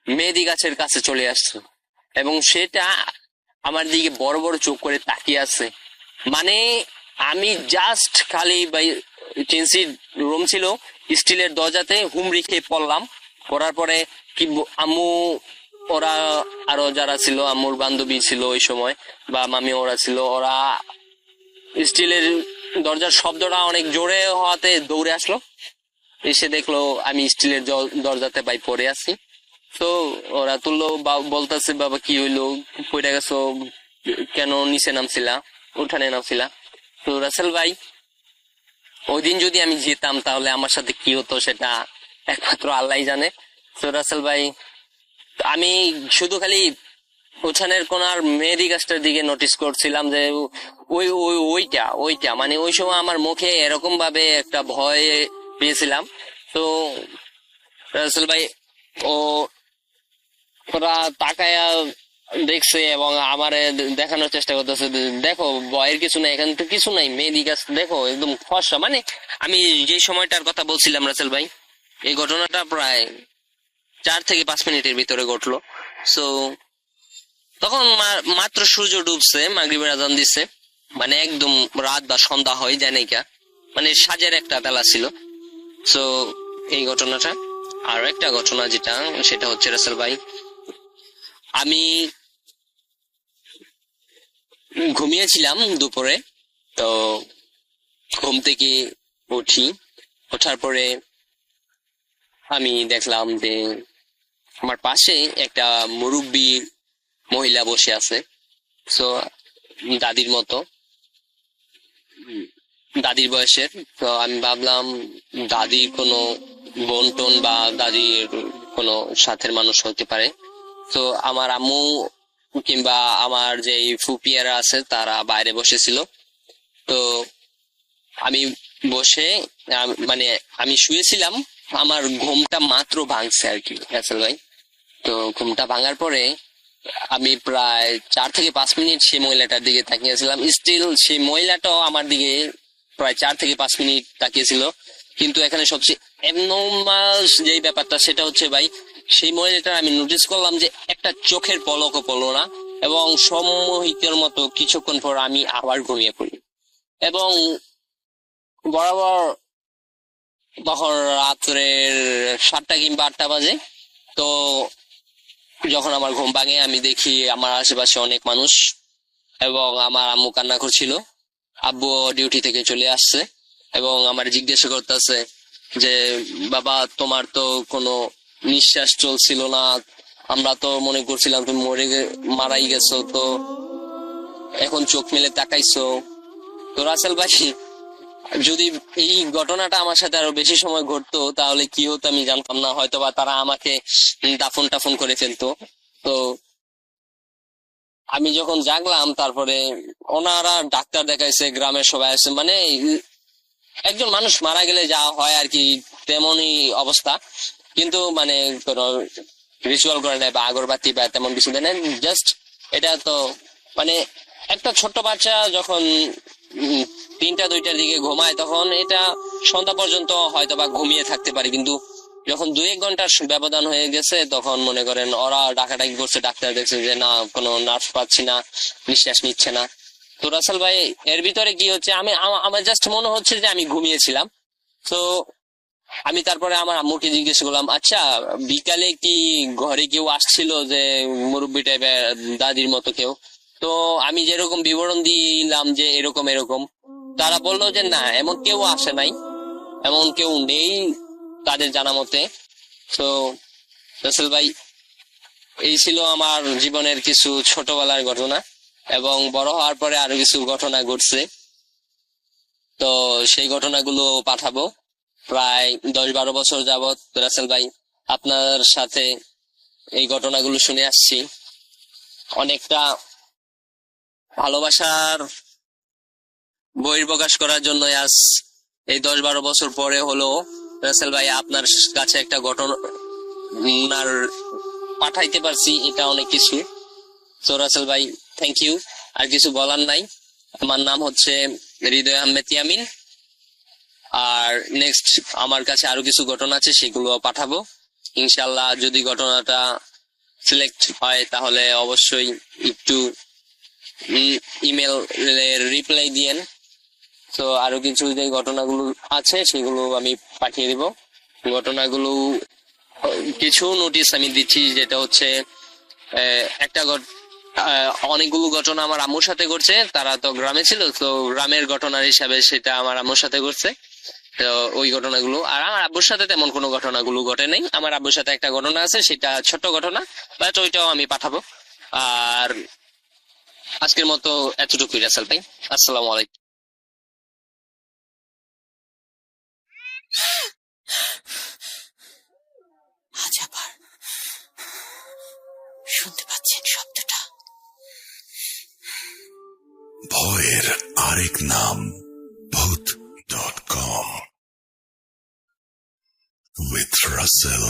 মেহেদি গাছের কাছে চলে আসছে এবং সেটা আমার দিকে বড় বড় চোখ করে তাকিয়ে আছে। মানে আমি জাস্ট খালি ভাই 3 রুম ছিল, স্টিলের দরজাতে হুমড়ি খেয়ে পড়ার পরে কি আম্মু ওরা আরো যারা ছিল, আম্মুর বান্ধবী ছিল ওই সময় বা মামি ওরা ছিল, ওরা স্টিলের দরজার শব্দটা অনেক জোরে হওয়াতে দৌড়ে আসলো, এসে দেখলো আমি স্টিলের দরজাতে ভাই পড়ে আছি। তো ওরা তুললো, বলতেছে বাবা কি হইলো, পড়ে গেছো কেন, নিচে নামছিলা, উঠানে নামছিলা। তো রাসেল ভাই ওই দিন যদি আমি যেতাম তাহলে আমার সাথে কি হতো সেটা একমাত্র আল্লাহ জানে। তো রাসেল ভাই আমি শুধু খালি উঠানের কোনার মেহেদি গাছটার দিকে নোটিস করছিলাম যে ওইটা মানে ওই সময় আমার মুখে এরকম ভাবে একটা ভয় পেয়েছিলাম। তো রাসেল ভাই ওরা তাকায়া দেখছে এবং আমারে দেখানোর চেষ্টা করতেছে, দেখো ভয়ের কিছু নাই, এখানে তো কিছু নাই, মেহেদি গাছ দেখো একদম ফর্সা। মানে আমি যে সময়টার কথা বলছিলাম রাসেল ভাই, এই ঘটনাটা প্রায় 4 থেকে 5 মিনিটের ভিতরে ঘটলো। সো তখন মাত্র সূর্য ডুবছে, মাগরিবের আজান দিছে, মানে একদম রাত বা সন্ধ্যা হয় যায় নাইকা, মানে সাজের একটা বেলা ছিল। সো এই ঘটনাটা। আর একটা ঘটনা যেটা সেটা হচ্ছে রাসেল ভাই, আমি ঘুমিয়েছিলাম দুপুরে, তো ঘুম থেকে ওঠার পরে আমি দেখলাম যে আমার পাশে একটা মুরব্বী মহিলা বসে আছে। সো দাদির মতো, দাদির বয়সের। তো আমি ভাবলাম দাদির কোনো বোন টোন বা দাদির কোনো সাথের মানুষ হতে পারে। তো আমার আম্মু কিংবা আমার যে ফুপিয়ারা আছে তারা বাইরে বসেছিল। তো আমি বসে মানে আমি শুয়েছিলাম, আমার ঘুমটা মাত্র ভাঙছে আর কি রাসেল ভাই। তো ঘুমটা ভাঙার পরে আমি প্রায় 4 থেকে 5 মিনিট সেই মহিলাটার দিকে তাকিয়েছিলাম। স্টিল সেই মহিলাটাও আমার দিকে প্রায় 4 থেকে 5 মিনিট তাকিয়েছিল। কিন্তু এখানে সবচেয়ে অ্যাবনর্মাল যেই ব্যাপারটা সেটা হচ্ছে ভাই, সেই মহিলাটা আমি নোটিস করলাম যে একটা চোখের পলকও পড়লো না এবং সম্মোহিতের মতো কিছুক্ষণ পর আমি আবার ঘুমিয়ে পড়ি। এবং বরাবর তখন রাত্রের 7টা কিংবা 8টা বাজে। তো যখন আমার ঘুম ভাঙে আমি দেখি আমার আশেপাশে অনেক মানুষ এবং আমার আম্মু কান্না করছিল। আব্বু ডিউটি থেকে চলে আসছে এবং আমার জিজ্ঞাসা করতেছে যে বাবা তোমার তো কোনো নিঃশ্বাস চলছিল না, আমরা তো মনে করছিলাম তুমি মারাই গেছো, তো এখন চোখ মেলে তাকাইছো। তো রাসেল ভাই যদি এই ঘটনাটা আমার সাথে আরো বেশি সময় ঘটতো তাহলে কি হতো আমি জানতাম না, হয়তো বা তারা আমাকে দাফন টাফন করে ফেলতো। তো আমি যখন জাগলাম তারপরে ওনারা ডাক্তার দেখাইছে, গ্রামের সবাই আছে, মানে একজন মানুষ মারা গেলে যা হয় আর কি তেমনই অবস্থা, কিন্তু মানে কোনো রিচুয়াল করে নেয় বা আগরবাতি বা তেমন কিছু দেয় না, জাস্ট এটা তো মানে একটা ছোট্ট বাচ্চা যখন 3টা-2টার দিকে ঘুমায় তখন এটা সন্ধ্যা পর্যন্ত হয়তো বা ঘুমিয়ে থাকতে পারে, কিন্তু যখন 2-1 ঘন্টার ব্যবধান হয়ে গেছে তখন মনে করেন ওরা ডাকাডাকি করছে, ডাক্তার দেখছে যে না কোনো নার্স পাচ্ছি না, নিঃশ্বাস নিচ্ছে না। তো রাসেল ভাই এর ভিতরে কি হচ্ছে, আমার জাস্ট মনে হচ্ছে যে আমি ঘুমিয়েছিলাম। তো আমি তারপরে আমার আম্মুকে জিজ্ঞেস করলাম, আচ্ছা বিকালে কি ঘরে কেউ আসছিল, যে মুরব্বী টাইপের দাদির মতো কেউ? তো আমি যেরকম বিবরণ দিলাম যে এরকম এরকম, তারা বললো যে না এমন কেউ আসে নাই, এমন কেউ নেই তাদের জানা মতে। তো রাসেল ভাই এই ছিল আমার জীবনের কিছু ছোটবেলার ঘটনা, এবং বড় হওয়ার পরে আরো কিছু ঘটনা ঘটছে। তো সেই ঘটনাগুলো পাঠাবো। প্রায় 10-12 বছর যাবত রাসেল ভাই আপনার সাথে এই ঘটনাগুলো শুনে আসছি। অনেকটা ভালোবাসার বহির্প্রকাশ করার জন্য আজ এই 10-12 বছর পরে হলো রাসেল ভাই আপনার কাছে একটা ঘটনার পাঠাইতে পারছি, এটা অনেক কিছু। তো রাসেল ভাই থ্যাংক ইউ, আর কিছু বলার নাই। আমার নাম হচ্ছে হৃদয় আহমেদ ইয়ামিন, আর নেক্সট আমার কাছে আরো কিছু ঘটনা আছে, সেগুলো পাঠাবো ইনশাল্লাহ। যদি ঘটনাটা সিলেক্ট হয় তাহলে অবশ্যই একটু ইমেল রিপ্লাই দিয়েন। তো আরো কিছু যে ঘটনাগুলো আছে সেগুলো আমি পাঠিয়ে দিব। ঘটনাগুলো কিছু নোটিশ আমি দিচ্ছি, যেটা হচ্ছে একটা অনেকগুলো ঘটনা আমার আম্মুর সাথে ঘটছে, তারা তো গ্রামে ছিল, তো গ্রামের ঘটনার হিসাবে সেটা আমার আম্মুর সাথে ঘটছে। তো ওই ঘটনাগুলো, আর আমার আব্বুর সাথে তেমন কোনো ঘটনাগুলো ঘটে নাই। আমার আব্বুর সাথে একটা ঘটনা আছে, সেটা ছোট্ট ঘটনা, বাট ওইটাও আমি পাঠাবো। আর আজকের মতো এতটুকুই রাসেল ভাই, আসসালামু আলাইকুম। আজ আবার শুনতে পাচ্ছেন শব্দটা? ভয়ের আরেক নাম ভূত.com with Russell.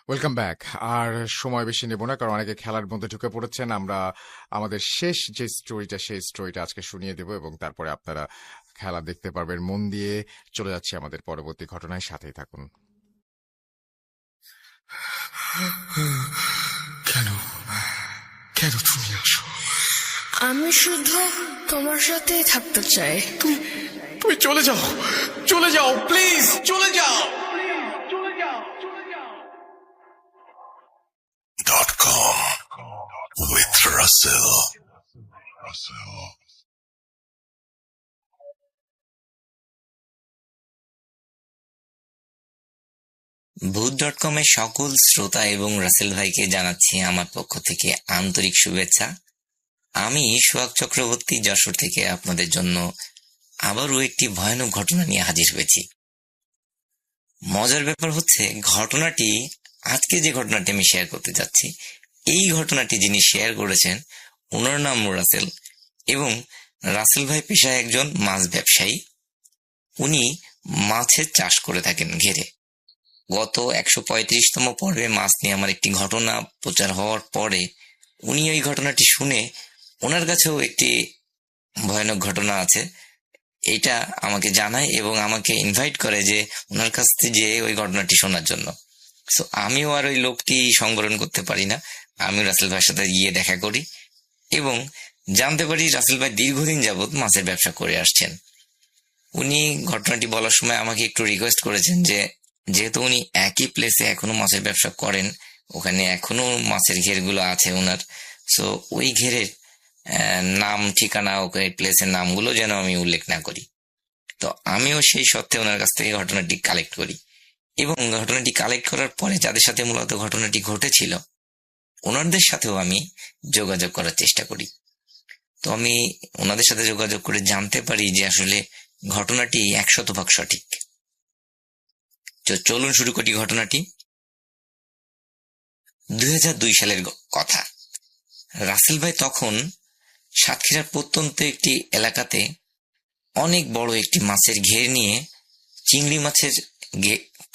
Welcome back. আর সময় বেশি নেব না, কারণ অনেকে খেলার মধ্যে ঢুকে পড়েছেন। আমরা আমাদের শেষ যে স্টোরিটা, সেই স্টোরিটা আজকে শুনিয়ে দেব, এবং তারপরে আপনারা খেলা দেখতে পারবেন মন দিয়ে। চলে যাচ্ছি আমাদের পরবর্তী ঘটনায়, সাথেই থাকুন। কেন কেন তুমি আসো? আমি শুধু তোমার সাথেই থাকতে চাই। তুমি চলে যাও, চলে যাও, প্লিজ চলে যাও। .com with Russell. ভূত.com এর সকল শ্রোতা এবং রাসেল ভাইকে জানাচ্ছি আমার পক্ষ থেকে আন্তরিক শুভেচ্ছা। আমি সোহাগ চক্রবর্তী, যশোর থেকে আপনাদের জন্য আবারও একটি ভয়ানক ঘটনা নিয়ে হাজির হয়েছি। মজার ব্যাপার হচ্ছে, ঘটনাটি আজকে যে ঘটনাটি আমি শেয়ার করতে যাচ্ছি, এই ঘটনাটি যিনি শেয়ার করেছেন ওনার নাম রাসেল, এবং রাসেল ভাই পেশায় একজন মাছ ব্যবসায়ী। উনি মাছের চাষ করে থাকেন ঘেরে। গত 135তম পর্বে মাছ নিয়ে আমার একটি ঘটনা প্রচার হওয়ার পরে উনি ওই ঘটনাটি শুনে ওনার কাছেও একটি ভয়ানক ঘটনা আছে এটা আমাকে জানায়, এবং আমাকে ইনভাইট করে যে ওনার কাছ থেকে যে ওই ঘটনাটি শোনার জন্য। সো আমিও আর ওই লোকটি সংবরণ করতে পারি না, আমি রাসেল ভাইয়ের সাথে গিয়ে দেখা করি এবং জানতে পারি রাসেল ভাই দীর্ঘদিন যাবৎ মাছের ব্যবসা করে আসছেন। উনি ঘটনাটি বলার সময় আমাকে একটু রিকোয়েস্ট করেছেন যে যেহেতু উনি একই প্লেসে এখনো মাছের ব্যবসা করেন, ওখানে এখনো মাছের ঘেরগুলো আছে ওনার, সো ওই ঘেরের নাম, ঠিকানা, ওই প্লেসের নামগুলো যেন আমি উল্লেখ না করি। তো আমিও সেই সত্ত্বে ওনার কাছ থেকে ঘটনাটি কালেক্ট করি, এবং ঘটনাটি কালেক্ট করার পরে যাদের সাথে মূলত ঘটনাটি ঘটেছিল ওনাদের সাথেও আমি যোগাযোগ করার চেষ্টা করি। তো আমি ওনাদের সাথে যোগাযোগ করে জানতে পারি যে আসলে ঘটনাটি 100% সঠিক। তো চলুন শুরু করি ঘটনাটি। 2002 সালের কথা। রাসেল ভাই তখন সাতক্ষীরার প্রত্যন্ত একটি এলাকাতে অনেক বড় একটি মাছের ঘের নিয়ে চিংড়ি মাছের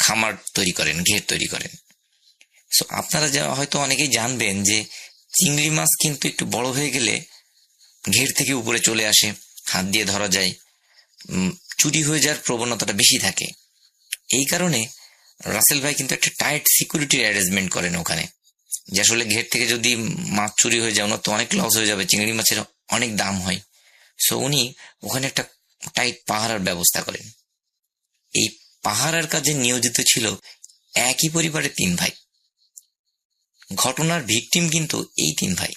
খামার তৈরি করেন, ঘের তৈরি করেন। সো আপনারা যা হয়তো অনেকেই জানবেন যে চিংড়ি মাছ কিন্তু একটু বড় হয়ে গেলে ঘের থেকে উপরে চলে আসে, হাত দিয়ে ধরা যায়, চুরি হয়ে যাওয়ার প্রবণতাটা বেশি থাকে। এই কারণে রাসেল ভাই কিন্তু একটা টাইট সিকিউরিটির অ্যারেঞ্জমেন্ট করেন ওখানে, যে আসলে ঘের থেকে যদি মাছ চুরি হয়ে যায় ওনার তো অনেক লস হয়ে যাবে, চিংড়ি মাছের অনেক দাম হয়। সো উনি ওখানে একটা টাইট পাহারার ব্যবস্থা করেন। এই পাহারার কাজে নিয়োজিত ছিল একই পরিবারের 3 ভাই। ঘটনার ভিকটিম কিন্তু এই 3 ভাই।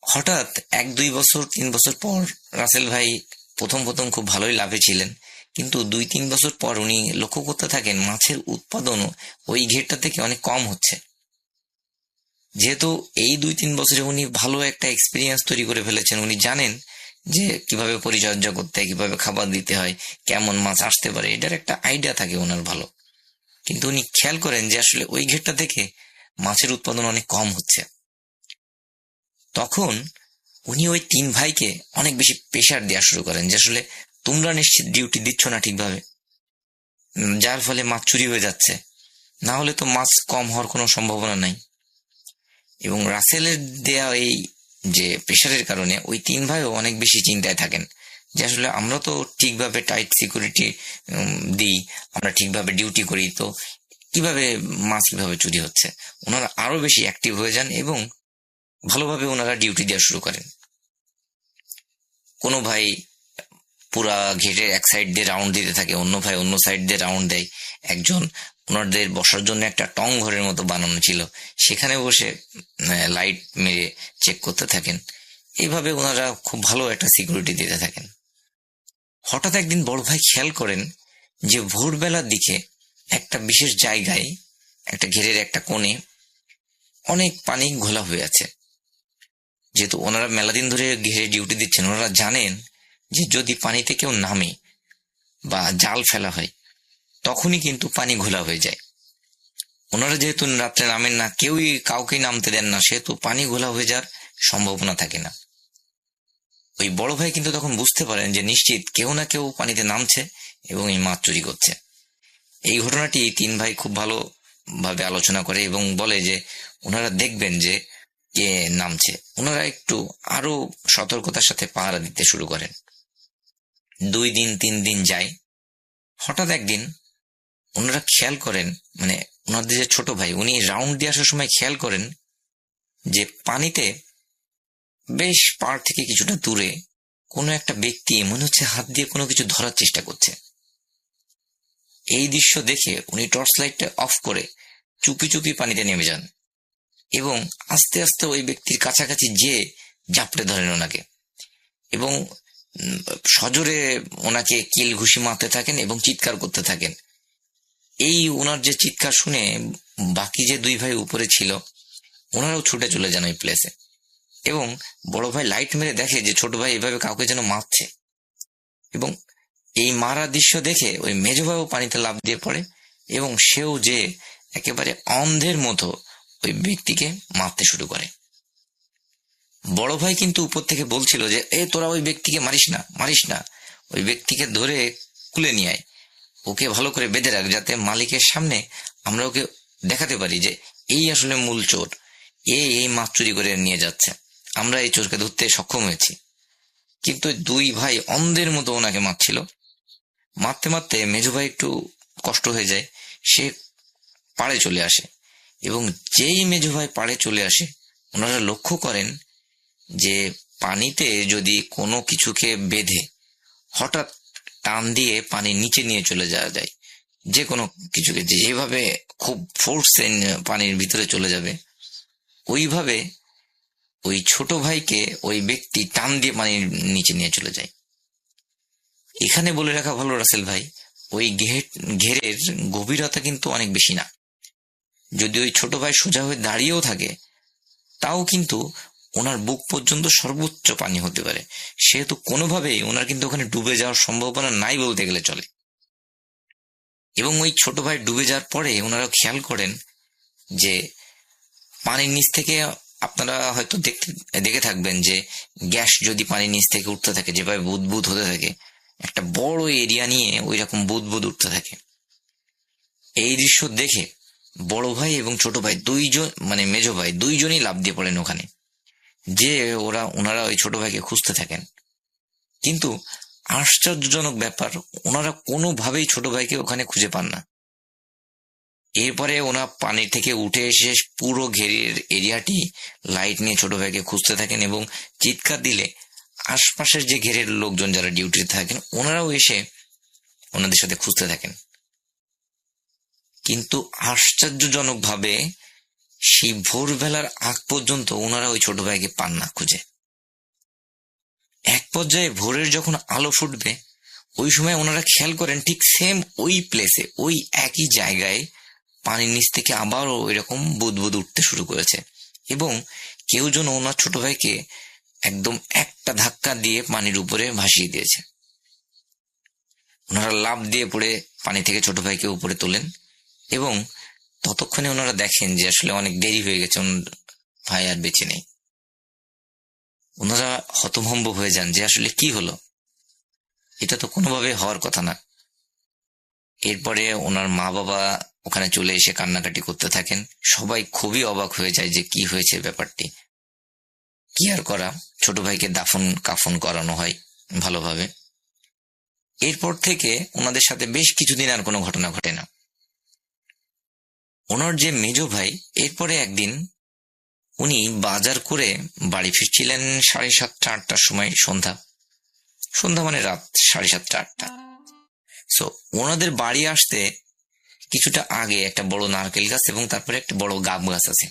হঠাৎ 1-2 বছর 3 বছর পর রাসেল ভাই প্রথম খুব ভালোই লাভে ছিলেন, কিন্তু 2-3 বছর পর উনি লক্ষ্য করতে থাকেন মাছের উৎপাদনও ওই ঘেরটা থেকে অনেক কম হচ্ছে। যেহেতু এই 2-3 বছরে উনি ভালো একটা এক্সপিরিয়েন্স তৈরি করে ফেলেছেন, উনি জানেন যে কিভাবে পরিচর্যা করতে হয়, কিভাবে খাবার দিতে হয়, কেমন মাছ আসতে পারে, এটার একটা আইডিয়া থাকে ওনার ভালো। কিন্তু উনি খেয়াল করেন যে আসলে ওই ঘেরটা থেকে মাছের উৎপাদন অনেক কম হচ্ছে। তখন উনি ওই 3 ভাইকে অনেক বেশি প্রেশার দেওয়া শুরু করেন যে আসলে তোমরা নিশ্চিত ডিউটি দিচ্ছ না ঠিকভাবে, যার ফলে মাছ চুরি হয়ে যাচ্ছে, না হলে তো মাছ কম হওয়ার কোনো সম্ভাবনা নাই। এবং রাসেলের দেয়া এই যে প্রেশারের কারণে ওই 3 ভাইও অনেক বেশি চিন্তায় থাকেন যে আসলে আমরা তো ঠিকভাবে টাইট সিকিউরিটি দিই, আমরা ঠিকভাবে ডিউটি করি, তো কিভাবে মাছ কিভাবে চুরি হচ্ছে। ওনারা আরো বেশি অ্যাক্টিভ হয়ে যান এবং ভালোভাবে ওনারা ডিউটি দেওয়া শুরু করেন। কোনো ভাই পুরা ঘেরের এক সাইড দিয়ে রাউন্ড দিতে থাকে, অন্য ভাই অন্য সাইড দিয়ে রাউন্ড দেয়। একজন ওনাদের বসার জন্য একটা টং ঘরের মতো বানানো ছিল, সেখানে বসে লাইট মেরে চেক করতে থাকেন। এইভাবে ওনারা খুব ভালো একটা সিকিউরিটি দিতে থাকেন। হঠাৎ একদিন বড় ভাই খেয়াল করেন যে ভোরবেলার দিকে একটা বিশেষ জায়গায়, একটা ঘেরের একটা কোণে অনেক পানি ঘোলা হয়ে আছে। যেহেতু ওনারা মেলা দিন ধরে ঘেরে ডিউটি দিচ্ছেন, ওনারা জানেন যে যদি পানিতে কেউ নামে বা জাল ফেলা হয় তখনই কিন্তু পানি ঘোলা হয়ে যায়। ওনারা যেহেতু রাত্রে নামেন না, কেউই কাউকে নামতে দেন না, সেহেতু পানি ঘোলা হয়ে যাওয়ার সম্ভাবনা থাকে না। ওই বড় ভাই কিন্তু তখন বুঝতে পারেন যে নিশ্চিত কেউ না কেউ পানিতে নামছে এবং এই মাছ চুরি করছে। এই ঘটনাটি 3 ভাই খুব ভালোভাবে আলোচনা করে এবং বলে যে ওনারা দেখবেন যে কে নামছে। ওনারা একটু আরো সতর্কতার সাথে পাহারা দিতে শুরু করেন। 2 দিন 3 দিন যায়। হঠাৎ একদিন ওনারা খেয়াল করেন, মানে ওনাদের যে ছোট ভাই, উনি রাউন্ড দিয়ে আসার সময় খেয়াল করেন যে পানিতে বেশ পাড় থেকে কিছুটা দূরে কোনো একটা ব্যক্তি মনে হচ্ছে হাত দিয়ে কোনো কিছু ধরার চেষ্টা করছে। এই দৃশ্য দেখে উনি টর্চ লাইটটা অফ করে চুপি চুপি পানিতে নেমে যান এবং আস্তে আস্তে ওই ব্যক্তির কাছাকাছি যেয়ে জাপটে ধরেন ওনাকে এবং সজোরে ওনাকে কিল ঘুষি মারতে থাকেন এবং চিৎকার করতে থাকেন। এই ওনার যে চিৎকার শুনে বাকি যে 2 ভাই উপরে ছিল ওনারাও ছুটে চলে যান ওই প্লেসে এবং বড় ভাই লাইট মেরে দেখে যে ছোট ভাই এভাবে কাউকে যেন মারছে এবং এই মারা দৃশ্য দেখে ওই মেজ ভাইও পানিতে লাফ দিয়ে পড়ে এবং সেও যে একেবারে অন্ধের মতো ওই ব্যক্তিকে মারতে শুরু করে। বড় ভাই কিন্তু উপর থেকে বলছিল যে তোরা ওই ব্যক্তিকে মারিস না, ওই ব্যক্তিকে ধরে কুলে নিয়ে আয়, ওকে ভালো করে বেঁধে রাখ, যাতে মালিকের সামনে আমরা ওকে দেখাতে পারি যে এই আসলে মূল চোর, এই মাছ চুরি করে নিয়ে যাচ্ছে, আমরা এই চোরকে ধরতে সক্ষম হয়েছি। কিন্তু 2 ভাই অন্ধের মতো ওনাকে মারছিল। মারতে মারতে মেজো ভাই একটু কষ্ট হয়ে যায়, সে পাড়ে চলে আসে এবং যেই মেজো ভাই পাড়ে চলে আসে ওনারা লক্ষ্য করেন যে পানিতে যদি কোনো কিছুকে বেঁধে হঠাৎ টান দিয়ে পানি নিচে নিয়ে চলে যাওয়া যায়, যে কোনো কিছুকে যেভাবে খুব ফোর্সে পানির ভিতরে চলে যাবে, ওইভাবে ওই ছোট ভাইকে ওই ব্যক্তি টান দিয়ে পানির নিচে নিয়ে চলে যায়। এখানে বলে রাখা ভালো রাসেল ভাই, ওই ঘেরের গভীরতা কিন্তু অনেক বেশি না যদি ওই ছোট ভাই সোজা হয়ে দাঁড়িয়েও থাকে, তাও কিন্তু ওনার বুক পর্যন্ত সর্বোচ্চ পানি হতে পারে। সেহেতু কোনোভাবেই ওনার কিন্তু ওখানে ডুবে যাওয়ার সম্ভাবনা নাই বলতে গেলে চলে। এবং ওই ছোট ভাই ডুবে যাওয়ার পরে ওনারা খেয়াল করেন যে পানির নিচ থেকে, আপনারা হয়তো দেখে থাকবেন যে গ্যাস যদি পানির নিচ থেকে উঠতে থাকে, যেভাবে বুদবুদ হতে থাকে, একটা বড় এরিয়া নিয়ে ওই রকম বুদবুদ উঠতে থাকে। এই দৃশ্য দেখে বড় ভাই এবং ছোট ভাই দুইজন, মানে মেজো ভাই দুইজনই লাফ দিয়ে পড়েন ওখানে, যে ওনারা ওই ছোট ভাইকে খুঁজতে থাকেন। কিন্তু আশ্চর্যজনক ব্যাপার, ওনারা কোনোভাবেই ছোট ভাইকে ওখানে খুঁজে পান না। এরপরে ওনারা পানি থেকে উঠে এসে পুরো ঘেরের এরিয়াটি লাইট নিয়ে ছোট ভাইকে খুঁজতে থাকেন এবং চিৎকার দিলে আশপাশের যে ঘেরের লোকজন যারা ডিউটিতে থাকেন ওনারাও এসে ওনাদের সাথে খুঁজতে থাকেন। কিন্তু আশ্চর্যজনক ভাবে সেই ভোরবেলার আগ পর্যন্ত ওনারা ওই ছোট ভাইকে পান না খুঁজে। এক পর্যায়ে ভোরের যখন আলো ফুটবে, ওই সময় ওনারা খেয়াল করেন ঠিক সেম ওই প্লেসে, ওই একই জায়গায় পানির নিচ থেকে আবারও ওইরকম বুদবুদ উঠতে শুরু করেছে এবং কেউ যেন ওনার ছোট ভাইকে একদম একটা ধাক্কা দিয়ে পানির উপরে ভাসিয়ে দিয়েছে। ওনারা লাফ দিয়ে পড়ে পানি থেকে ছোট ভাইকে উপরে তোলেন এবং ততক্ষণে ওনারা দেখেন যে আসলে অনেক দেরি হয়ে গেছে, ভাই আর বেঁচে নেই। ওনারা হতভম্ব হয়ে যান যে আসলে কি হলো, এটা তো কোনোভাবে হওয়ার কথা না। এরপরে ওনার মা বাবা ওখানে চলে এসে কান্নাকাটি করতে থাকেন। সবাই খুবই অবাক হয়ে যায় যে কি হয়েছে ব্যাপারটি। কি আর করা, ছোট ভাইকে দাফন কাফন করানো হয় ভালোভাবে। এরপর থেকে ওনাদের সাথে বেশ কিছুদিন আর কোনো ঘটনা ঘটে না। ওনার যে মেজো ভাই, এরপরে একদিন উনি বাজার করে বাড়ি ফিরছিলেন 7:30 8টার সময়, সন্ধ্যা মানে রাত 7:30 8টা। সো ওনাদের বাড়ি আসতে কিছুটা আগে একটা বড় নারকেল গাছ এবং তারপরে একটা বড় গাব গাছ আছে।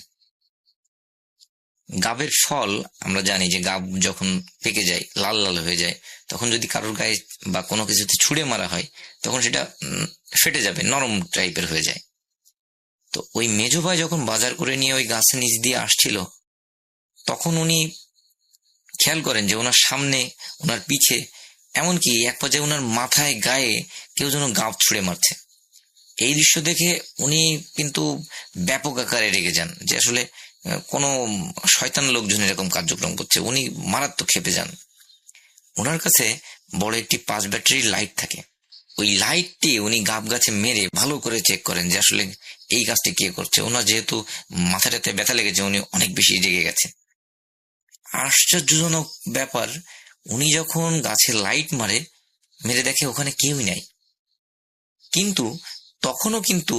গাবের ফল আমরা জানি যে গাব যখন পেকে যায়, লাল লাল হয়ে যায়, তখন যদি কারোর গায়ে বা কোনো কিছুতে ছুঁড়ে মারা হয় তখন সেটা ফেটে যাবে, নরম টাইপের হয়ে যায়। তো ওই মেজো ভাই যখন বাজার করে নিয়ে ওই গাছের নিচ দিয়ে আসছিল, তখন উনি খেয়াল করেন যে ওনার সামনে, ওনার পিছে, এমনকি এক পর্যায়ে ওনার মাথায় গায়ে কেউ যেন গাব ছুঁড়ে মারছে। এই দৃশ্য দেখে উনি কিন্তু ব্যাপক আকারে রেগে যান যে আসলে কোনো শয়তান লোকজন এরকম কার্যক্রম করছে। উনি মারাত্মক ক্ষেপে যান। ওনার কাছে বড় একটি 5 ব্যাটারির লাইট থাকে। ওই লাইটটি উনি গাব গাছে মেরে ভালো করে চেক করেন যে আসলে এই কাজটি কে করছে। ওনার যেহেতু মাথাটাতে ব্যথা লেগেছে, উনি অনেক বেশি রেগে গেছে। আশ্চর্যজনক ব্যাপার, উনি যখন গাছে লাইট মেরে দেখে ওখানে কেউই নাই, কিন্তু তখনও কিন্তু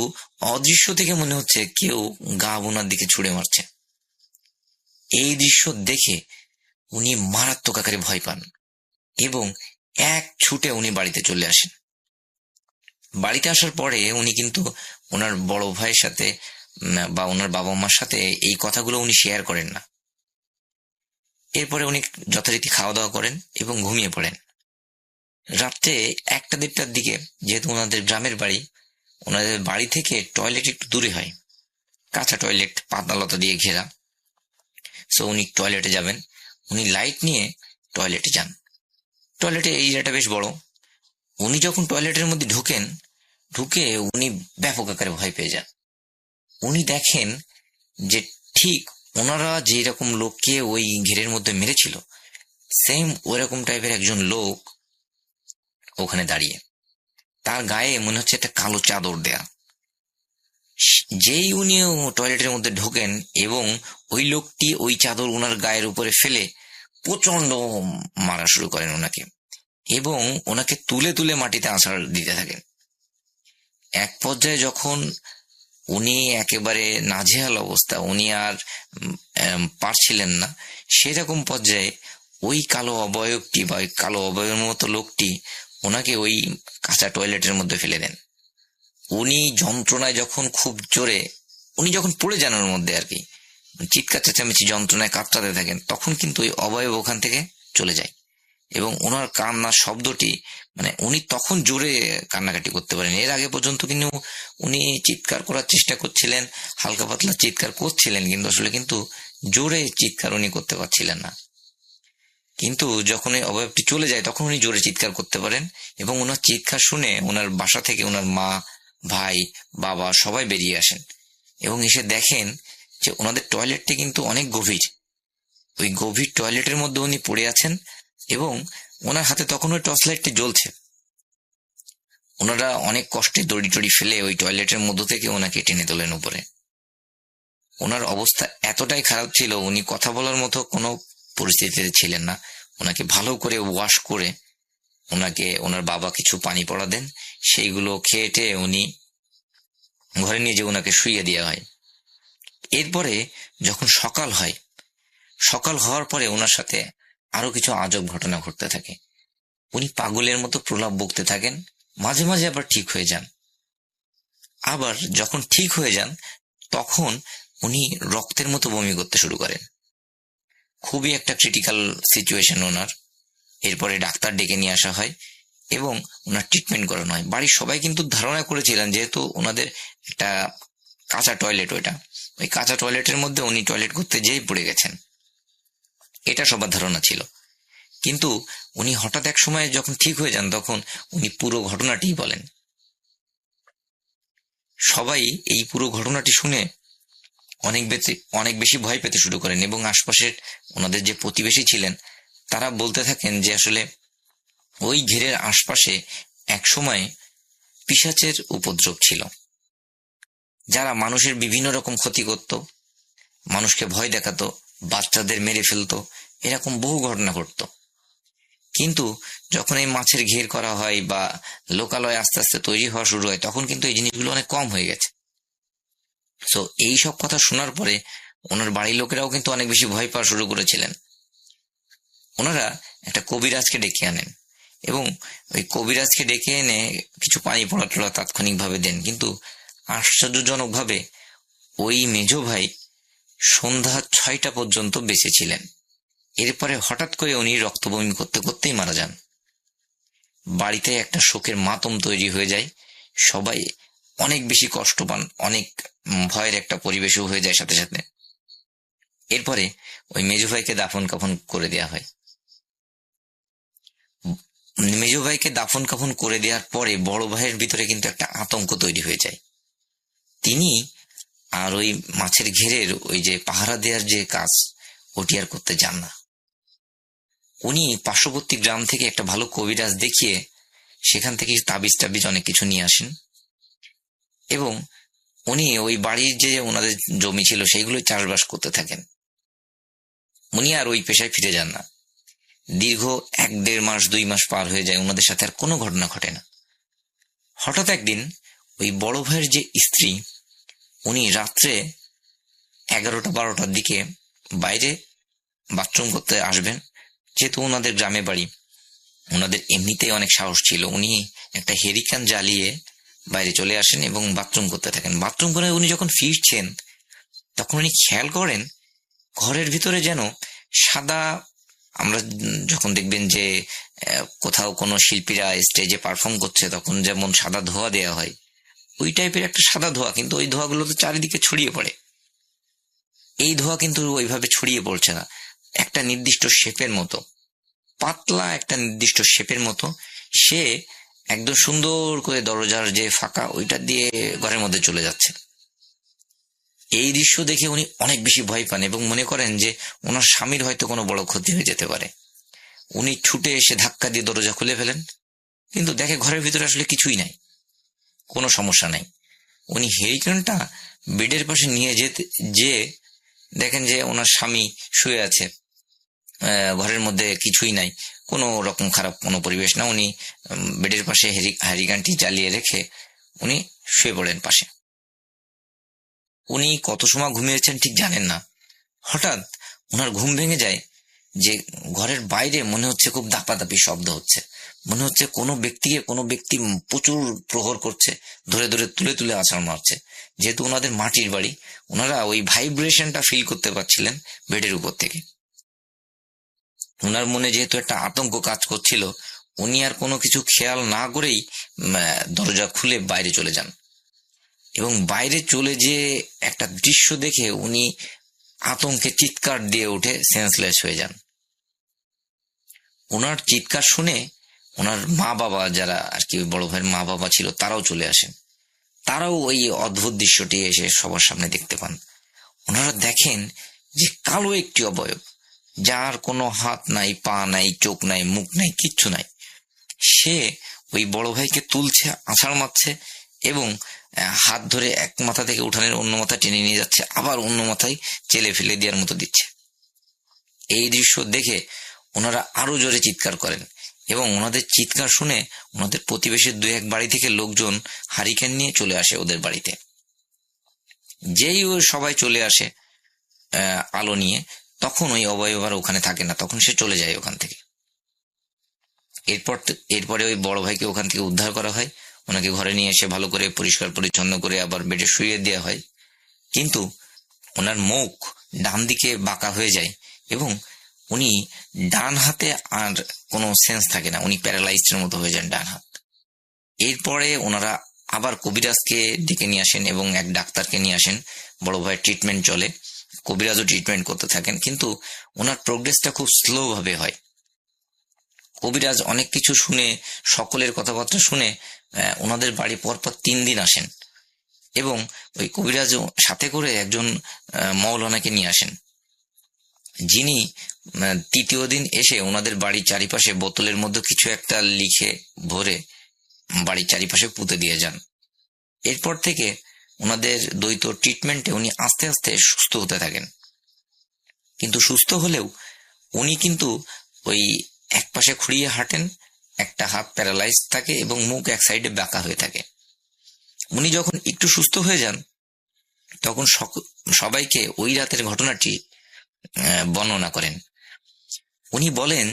অদৃশ্য থেকে মনে হচ্ছে কেউ গাব ওনার দিকে ছুঁড়ে মারছে। এই দৃশ্য দেখে উনি মারাত্মক আকারে ভয় পান এবং এক ছুটে উনি বাড়িতে চলে আসেন। বাড়িতে আসার পরে উনি কিন্তু ওনার বড় ভাইয়ের সাথে বা ওনার বাবা মার সাথে এই কথাগুলো উনি শেয়ার করেন না। এরপরে উনি যথারীতি খাওয়া দাওয়া করেন এবং ঘুমিয়ে পড়েন। রাত্রে 1টা 1:30টার দিকে, যেহেতু ওনাদের গ্রামের বাড়ি, ওনাদের বাড়ি থেকে টয়লেট একটু দূরে হয়, কাঁচা টয়লেট, পাতালতা দিয়ে ঘেরা। সো উনি টয়লেটে যাবেন। উনি লাইট নিয়ে টয়লেটে যান। টয়লেটের এরিয়াটা বেশ বড়। উনি যখন টয়লেটের মধ্যে ঢুকে উনি ব্যাপক আকারে ভয় পেয়ে যান। উনি দেখেন যে ঠিক ওনারা যে রকম লোককে ওই ঘেরের মধ্যে মেরেছিল, সেম ওইরকম টাইপের একজন লোক ওখানে দাঁড়িয়ে। তার গায়ে মনে হচ্ছে একটা কালো চাদর দেয়া। যেই উনি টয়লেটের মধ্যে ঢোকেন এবং ওই লোকটি ওই চাদর ওনার গায়ের উপরে ফেলে প্রচন্ড মারা শুরু করেন ওনাকে এবং ওনাকে তুলে তুলে মাটিতে আছাড় দিতে থাকেন। এক পর্যায়ে যখন উনি একেবারে নাজেহাল অবস্থা, উনি আর পারছিলেন না, সেরকম পর্যায়ে ওই কালো অবয়বটি বা ওই কালো অবয়বের মতো লোকটি ওনাকে ওই কাঁচা টয়লেটের মধ্যে ফেলে দেন। উনি যন্ত্রণায় যখন খুব জোরে, উনি যখন পড়ে যান ওর মধ্যে আর কি, চিৎকার চেঁচামেচি যন্ত্রণায় কাতরাতে থাকেন, তখন কিন্তু ওই অবয়ব ওখান থেকে চলে যায় এবং ওনার কান্নার শব্দটি মানে উনি তখন জোরে কান্নাকাটি করতে পারেন। এর আগে পর্যন্ত কিন্তু উনি চিৎকার করার চেষ্টা করছিলেন, হালকা পাতলা চিৎকার করছিলেন, কিন্তু জোরে চিৎকার উনি করতে পারছিলেন না। কিন্তু যখন এই অবয়বটি চলে যায় তখন উনি জোরে চিৎকার করতে পারেন, এবং ওনার চিৎকার শুনে ওনার বাসা থেকে ওনার মা, ভাই, বাবা সবাই বেরিয়ে আসেন এবং এসে দেখেন যে ওনাদের টয়লেটটি কিন্তু অনেক গভীর। ওই গভীর টয়লেটের মধ্যে উনি পড়ে আছেন এবং ওনার হাতে তখন ওই টর্চ লাইটটি জ্বলছে। ওনারা অনেক কষ্টে দড়ি টড়ি ফেলে ওই টয়লেটের মধ্য থেকে ওনাকে টেনে তোলেন উপরে। ওনার অবস্থা এতটাই খারাপ ছিল, উনি কথা বলার মতো কোনো পরিস্থিতিতে ছিলেন না। ওনাকে ভালো করে ওয়াশ করে ওনাকে ওনার বাবা কিছু পানি পড়া দেন, সেইগুলো খেয়ে উনি ঘরে নিয়ে যে ওনাকে শুইয়ে দেওয়া হয়। এরপরে যখন সকাল হয়, সকাল হওয়ার পরে ওনার সাথে আরো কিছু আজব ঘটনা ঘটতে থাকে। উনি পাগলের মতো প্রলাপ বকতে থাকেন, মাঝে মাঝে আবার ঠিক হয়ে যান। আবার যখন ঠিক হয়ে যান তখন উনি রক্তের মতো বমি করতে শুরু করেন। খুবই একটা ক্রিটিক্যাল সিচুয়েশন ওনার। এরপরে ডাক্তার ডেকে নিয়ে আসা হয় এবং ওনার ট্রিটমেন্ট করানো হয়। বাড়ির সবাই কিন্তু ধারণা করেছিলেন, যেহেতু ওনাদের একটা কাঁচা টয়লেট, ওই কাঁচা টয়লেটের মধ্যে উনি টয়লেট করতে যেই পড়ে গেছেন, এটা সবার ধারণা ছিল। কিন্তু উনি হঠাৎ এক সময় যখন ঠিক হয়ে যান তখন উনি পুরো ঘটনাটি বলেন। সবাই এই পুরো ঘটনাটি শুনে অনেক বেশি ভয় পেতে শুরু করেন এবং আশপাশের ওনাদের যে প্রতিবেশী ছিলেন তারা বলতে থাকেন যে আসলে ওই ঘেরের আশপাশে এক সময় পিশাচের উপদ্রব ছিল, যারা মানুষের বিভিন্ন রকম ক্ষতি করত, মানুষকে ভয় দেখাতো, বাচ্চাদের মেরে ফেলতো, এরকম বহু ঘটনা ঘটতো। কিন্তু যখন এই মাছের ঘের করা হয় বা লোকালয় আস্তে আস্তে তৈরি হওয়া শুরু হয় তখন কিন্তু এই জিনিসগুলো অনেক কম হয়ে গেছে। তো এই সব কথা শোনার পরে ওনার বাড়ির লোকেরাও কিন্তু অনেক বেশি ভয় পাওয়া শুরু করেছিলেন। ওনারা একটা কবিরাজকে ডেকে আনেন এবং ওই কবিরাজকে ডেকে এনে কিছু পানি পড়া টড়া তাৎক্ষণিকভাবে দেন। কিন্তু আশ্চর্যজনক ভাবে ওই মেজ ভাই সন্ধ্যা 6টা পর্যন্ত বেঁচে ছিলেন। এরপরে হঠাৎ করে উনি রক্ত বমি করতে করতেই মারা যান। বাড়িতে একটা শোকের মাতম তৈরি হয়ে যায়, সবাই অনেক বেশি কষ্ট পান, অনেক ভয়ের একটা পরিবেশও হয়ে যায় সাথে সাথে। এরপরে ওই মেজো ভাইকে দাফন কাফন করে দেওয়া হয়। মেজো ভাইকে দাফন কাফন করে দেওয়ার পরে বড় ভাইয়ের ভিতরে কিন্তু একটা আতঙ্ক তৈরি হয়ে যায়। তিনি আর ওই মাছের ঘেরের ওই যে পাহারা দেওয়ার যে কাজ, ওটি আর করতে যান না। উনি পার্শ্ববর্তী গ্রাম থেকে একটা ভালো কবিরাজ দেখিয়ে সেখান থেকে তাবিজ অনেক কিছু নিয়ে আসেন এবং উনি ওই বাড়ির যে ওনাদের জমি ছিল সেইগুলো চাষবাস করতে থাকেন। উনি আর ওই পেশায় ফিরে যান না। দীর্ঘ 1-1.5 মাস 2 মাস পার হয়ে যায়, ওনাদের সাথে আর কোনো ঘটনা ঘটে না। হঠাৎ একদিন ওই বড় ভাইয়ের যে স্ত্রী, উনি রাত্রে 11টা-12টার দিকে বাইরে বাথরুম করতে আসবেন। যেহেতু ওনাদের গ্রামে বাড়ি, ওনাদের এমনিতেই অনেক সাহস ছিল, উনি একটা হেরিকান জ্বালিয়ে বাইরে চলে আসেন এবং বাথরুম করতে থাকেন। বাথরুম করে উনি যখন ফিরছেন তখন উনি খেয়াল করেন ঘরের ভিতরে যেন সাদা, আমরা যখন দেখবেন যে কোথাও কোনো শিল্পীরা স্টেজে পারফর্ম করছে তখন যেমন সাদা ধোঁয়া দেওয়া হয়, ওই টাইপের একটা সাদা ধোঁয়া, কিন্তু ওই ধোঁয়াগুলো তো চারিদিকে ছড়িয়ে পড়ে। এই ধোঁয়া কিন্তু ওইভাবে ছড়িয়ে পড়ছে না, একটা নির্দিষ্ট শেপের মতো, পাতলা একটা নির্দিষ্ট শেপের মতো। সে একদম সুন্দর করে দরজার যে ফাঁকা ওইটা দিয়ে ঘরের মধ্যে চলে যাচ্ছে। এই দৃশ্য দেখে উনি অনেক বেশি ভয় পান এবং মনে করেন যে ওনার স্বামীর হয়তো কোনো বড় ক্ষতি হয়ে যেতে পারে। উনি ছুটে এসে ধাক্কা দিয়ে দরজা খুলে ফেলেন, কিন্তু দেখে ঘরের ভিতরে আসলে কিছুই নাই, কোনো সমস্যা নাই। উনি হেরিকেনটা বেডের পাশে নিয়ে যে দেখেন যে ওনার স্বামী শুয়ে আছে, ঘরের মধ্যে কিছুই নাই, কোনো রকম খারাপ কোনো পরিবেশ না। উনি বেডের পাশে হেরিকেনটি জ্বালিয়ে রেখে উনি শুয়ে পড়েন পাশে। উনি কত সময় ঘুমিয়েছেন ঠিক জানেন না। হঠাৎ ওনার ঘুম ভেঙে যায় যে ঘরের বাইরে মনে হচ্ছে খুব দাপাদাপি শব্দ হচ্ছে, মনে হচ্ছে কোনো ব্যক্তি প্রচুর প্রহর করছে, ধরে ধরে তুলে তুলে আছাড় মারছে। যেহেতু ওনাদের মাটির বাড়ি, ওনারা ওই ভাইব্রেশনটা ফিল করতে পারছিলেন বেডের উপর থেকে। ওনার মনে যেহেতু একটা আতঙ্ক কাজ করছিল, উনি আর কোনো কিছু খেয়াল না করেই দরজা খুলে বাইরে চলে যান। এবং বাইরে চলে যেয়ে একটা দৃশ্য দেখে উনি আতঙ্কে চিৎকার দিয়ে উঠে সেন্সলেস হয়ে যান। ওনার চিৎকার শুনে ওনার মা বাবা, যারা আর কি বড় ভাইয়ের মা বাবা ছিল, তারাও চলে আসেন। তারাও ওই অদ্ভুত দৃশ্যটি এসে সবার সামনে দেখতে পান। ওনারা দেখেন যে কালো একটি অবয়ব, যার কোনো হাত নাই, পা নাই, চোখ নাই, মুখ নাই, কিচ্ছু নাই, সে ওই বড় ভাইকে তুলছে, আছাড় মারছে এবং হাত ধরে এক মাথা থেকে উঠানের অন্য মাথা টেনে নিয়ে যাচ্ছে, আবার অন্য মাথায় চেলে ফেলে দেওয়ার মতো দিচ্ছে। এই দৃশ্য দেখে ওনারা আরো জোরে চিৎকার করেন এবং ওনাদের চিৎকার শুনে ওনাদের প্রতিবেশীর 2-1 বাড়ি থেকে লোকজন হারিকেন নিয়ে চলে আসে ওদের বাড়িতে। যেই ও সবাই চলে আসে আলো নিয়ে, তখন ওই অবয়ব আর ওখানে থাকে না, তখন সে চলে যায় ওখান থেকে। এরপরে ওই বড় ভাইকে ওখান থেকে উদ্ধার করা হয়, ওনাকে ঘরে নিয়ে এসে ভালো করে পরিষ্কার পরিচ্ছন্ন করে আবার বেডে শুইয়ে দেওয়া হয়। কিন্তু ওনার মুখ ডান দিকে বাঁকা হয়ে যায় এবং উনি ডান হাতে আর কোনো সেন্স থাকে না, উনি প্যারালাইজড মতো হয়ে যান ডান হাত। এরপরে ওনারা আবার কবিরাজকে ডেকে নিয়ে আসেন এবং এক ডাক্তারকে নিয়ে আসেন। বড় ভাইয়ের ট্রিটমেন্ট চলে, কবিরাজও ট্রিটমেন্ট করতে থাকেন, কিন্তু ওনার প্রোগ্রেসটা খুব স্লো ভাবে হয়। কবিরাজ অনেক কিছু শুনে, সকলের কথাবার্তা শুনে ওনাদের বাড়ি পরপর 3 দিন আসেন এবং ওই কবিরাজ সাথে করে একজন মৌলানাকে নিয়ে আসেন, যিনি 3য় দিন এসে ওনাদের বাড়ির চারিপাশে বোতলের মধ্যে কিছু একটা লিখে ভরে বাড়ির চারিপাশে পুঁতে দিয়ে যান। এরপর থেকে ওনাদের দ্বৈত ট্রিটমেন্টে উনি আস্তে আস্তে সুস্থ হতে থাকেন। কিন্তু সুস্থ হলেও উনি কিন্তু ওই এক পাশে খুঁড়িয়ে হাঁটেন, একটা হাত প্যারালাইজ থাকে এবং মুখ এক সাইডে বাঁকা হয়ে থাকে। উনি যখন একটু সুস্থ হয়ে যান, তখন সবাইকে ওই রাতের ঘটনাটি বর্ণনা করেন। উনি বলেন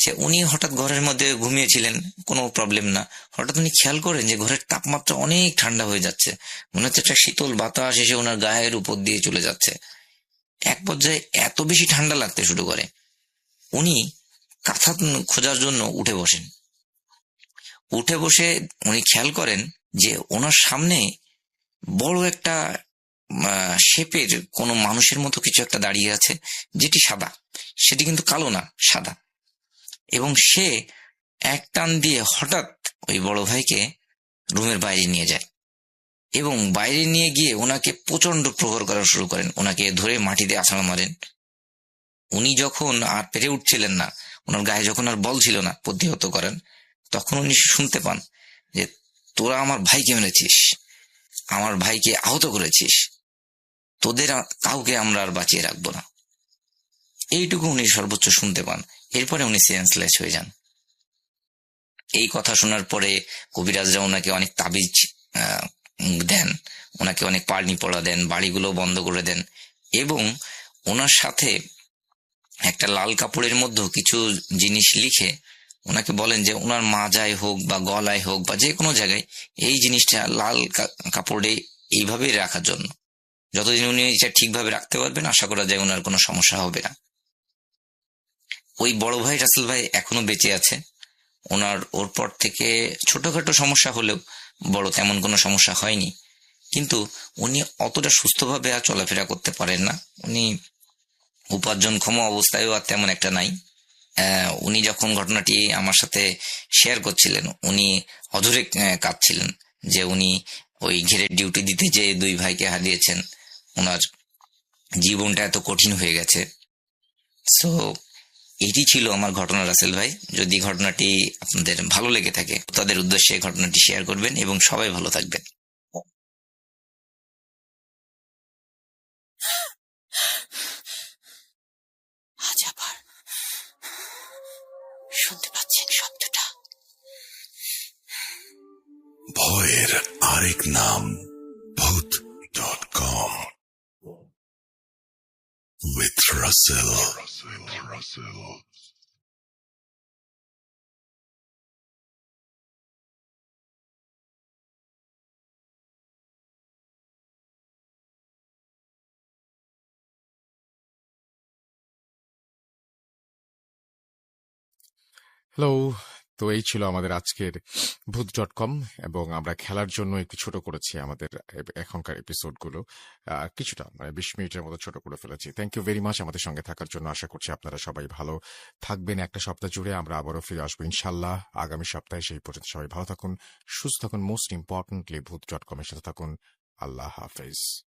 যে উনি হঠাৎ ঘরের মধ্যে ঘুমিয়েছিলেন, কোনো প্রবলেম না, হঠাৎ উনি খেয়াল করেন যে ঘরের তাপমাত্রা অনেক ঠান্ডা হয়ে যাচ্ছে, মনে হচ্ছে একটা শীতল বাতাস এসে ওনার গায়ের উপর দিয়ে চলে যাচ্ছে। এক পর্যায়ে এত বেশি ঠান্ডা লাগতে শুরু করে, উনি কাঁথা খোঁজার জন্য উঠে বসেন। উঠে বসে উনি খেয়াল করেন যে ওনার সামনে বড় একটা শেপের কোনো মানুষের মতো কিছু একটা দাঁড়িয়ে আছে, যেটি সাদা, সেটি কিন্তু কালো না, সাদা। এবং সে এক টান দিয়ে হঠাৎ ওই বড় ভাইকে রুমের বাইরে নিয়ে যায় এবং বাইরে নিয়ে গিয়ে ওনাকে প্রচন্ড প্রহার করা শুরু করেন, ওনাকে ধরে মাটিতে আছাড় মারেন। উনি যখন আর পেরে উঠছিলেন না, ওনার গায়ে যখন আর বল ছিল না প্রতিহত করেন, তখন উনি শুনতে পান যে তোরা আমার ভাইকে মেরেছিস, আমার ভাইকে আহত করেছিস, তোদের কাউকে আমরা আর বাঁচিয়ে রাখবো না। এইটুকু উনি সর্বোচ্চ শুনতে পান। এরপরে উনি সেন্সলেস হয়ে যান। এই কথা শোনার পরে কবিরাজরা ওনাকে অনেক তাবিজ দেন, ওনাকে অনেক পারনি পড়া দেন, বাড়িগুলো বন্ধ করে দেন এবং ওনার সাথে একটা লাল কাপড়ের মধ্যে কিছু জিনিস লিখে ওনাকে বলেন যে ওনার মাজায় হোক বা গলায় হোক বা যে কোনো জায়গায় এই জিনিসটা লাল কাপড়ে এইভাবেই রাখার জন্য। যতদিন উনি এটা ঠিকভাবে রাখতে পারবেন, আশা করা যায় ওনার কোনো সমস্যা হবে না। ওই বড় ভাই রাসেল ভাই এখনো বেঁচে আছে। ওর পর থেকে ছোটখাটো সমস্যা হলেও বড় তেমন কোনো সমস্যা হয়নি, কিন্তু উনি অতটা সুস্থভাবে আর চলাফেরা করতে পারেন না। উনি উপার্জনক্ষম অবস্থায়ও আর তেমন একটা নাই। উনি যখন ঘটনাটি আমার সাথে শেয়ার করছিলেন, উনি অধরে কাঁদছিলেন যে উনি ওই ঘেরের ডিউটি দিতে যে 2 ভাইকে হারিয়েছেন, ওনার জীবনটা এত কঠিন হয়ে গেছে। সো এটি ছিল আমার ঘটনা রাসেল ভাই। যদি ঘটনাটি আপনাদের ভালো লেগে থাকে, তাদের উদ্দেশ্যে ঘটনাটি শেয়ার করবেন এবং সবাই ভালো থাকবেন। আজ আবার শুনতে পাচ্ছেন শব্দটা? ভয়ের আরেক নাম ভূত.com with Russell. হ্যালো, তো এই ছিল আমাদের আজকের ভূত.com, এবং আমরা খেলার জন্য একটু ছোট করেছি আমাদের এখনকার এপিসোডগুলো। কিছুটা মানে 20 মিনিটের মতো ছোট করে ফেলেছি। থ্যাংক ইউ ভেরি মাচ আমাদের সঙ্গে থাকার জন্য। আশা করছি আপনারা সবাই ভালো থাকবেন। একটা সপ্তাহ জুড়ে আমরা আবারও ফিরে আসবো ইনশাল্লাহ আগামী সপ্তাহে। সেই পর্যন্ত সবাই ভালো থাকুন, সুস্থ থাকুন, মোস্ট ইম্পর্টেন্টলি ভূত.com এর সাথে থাকুন। আল্লাহ হাফেজ।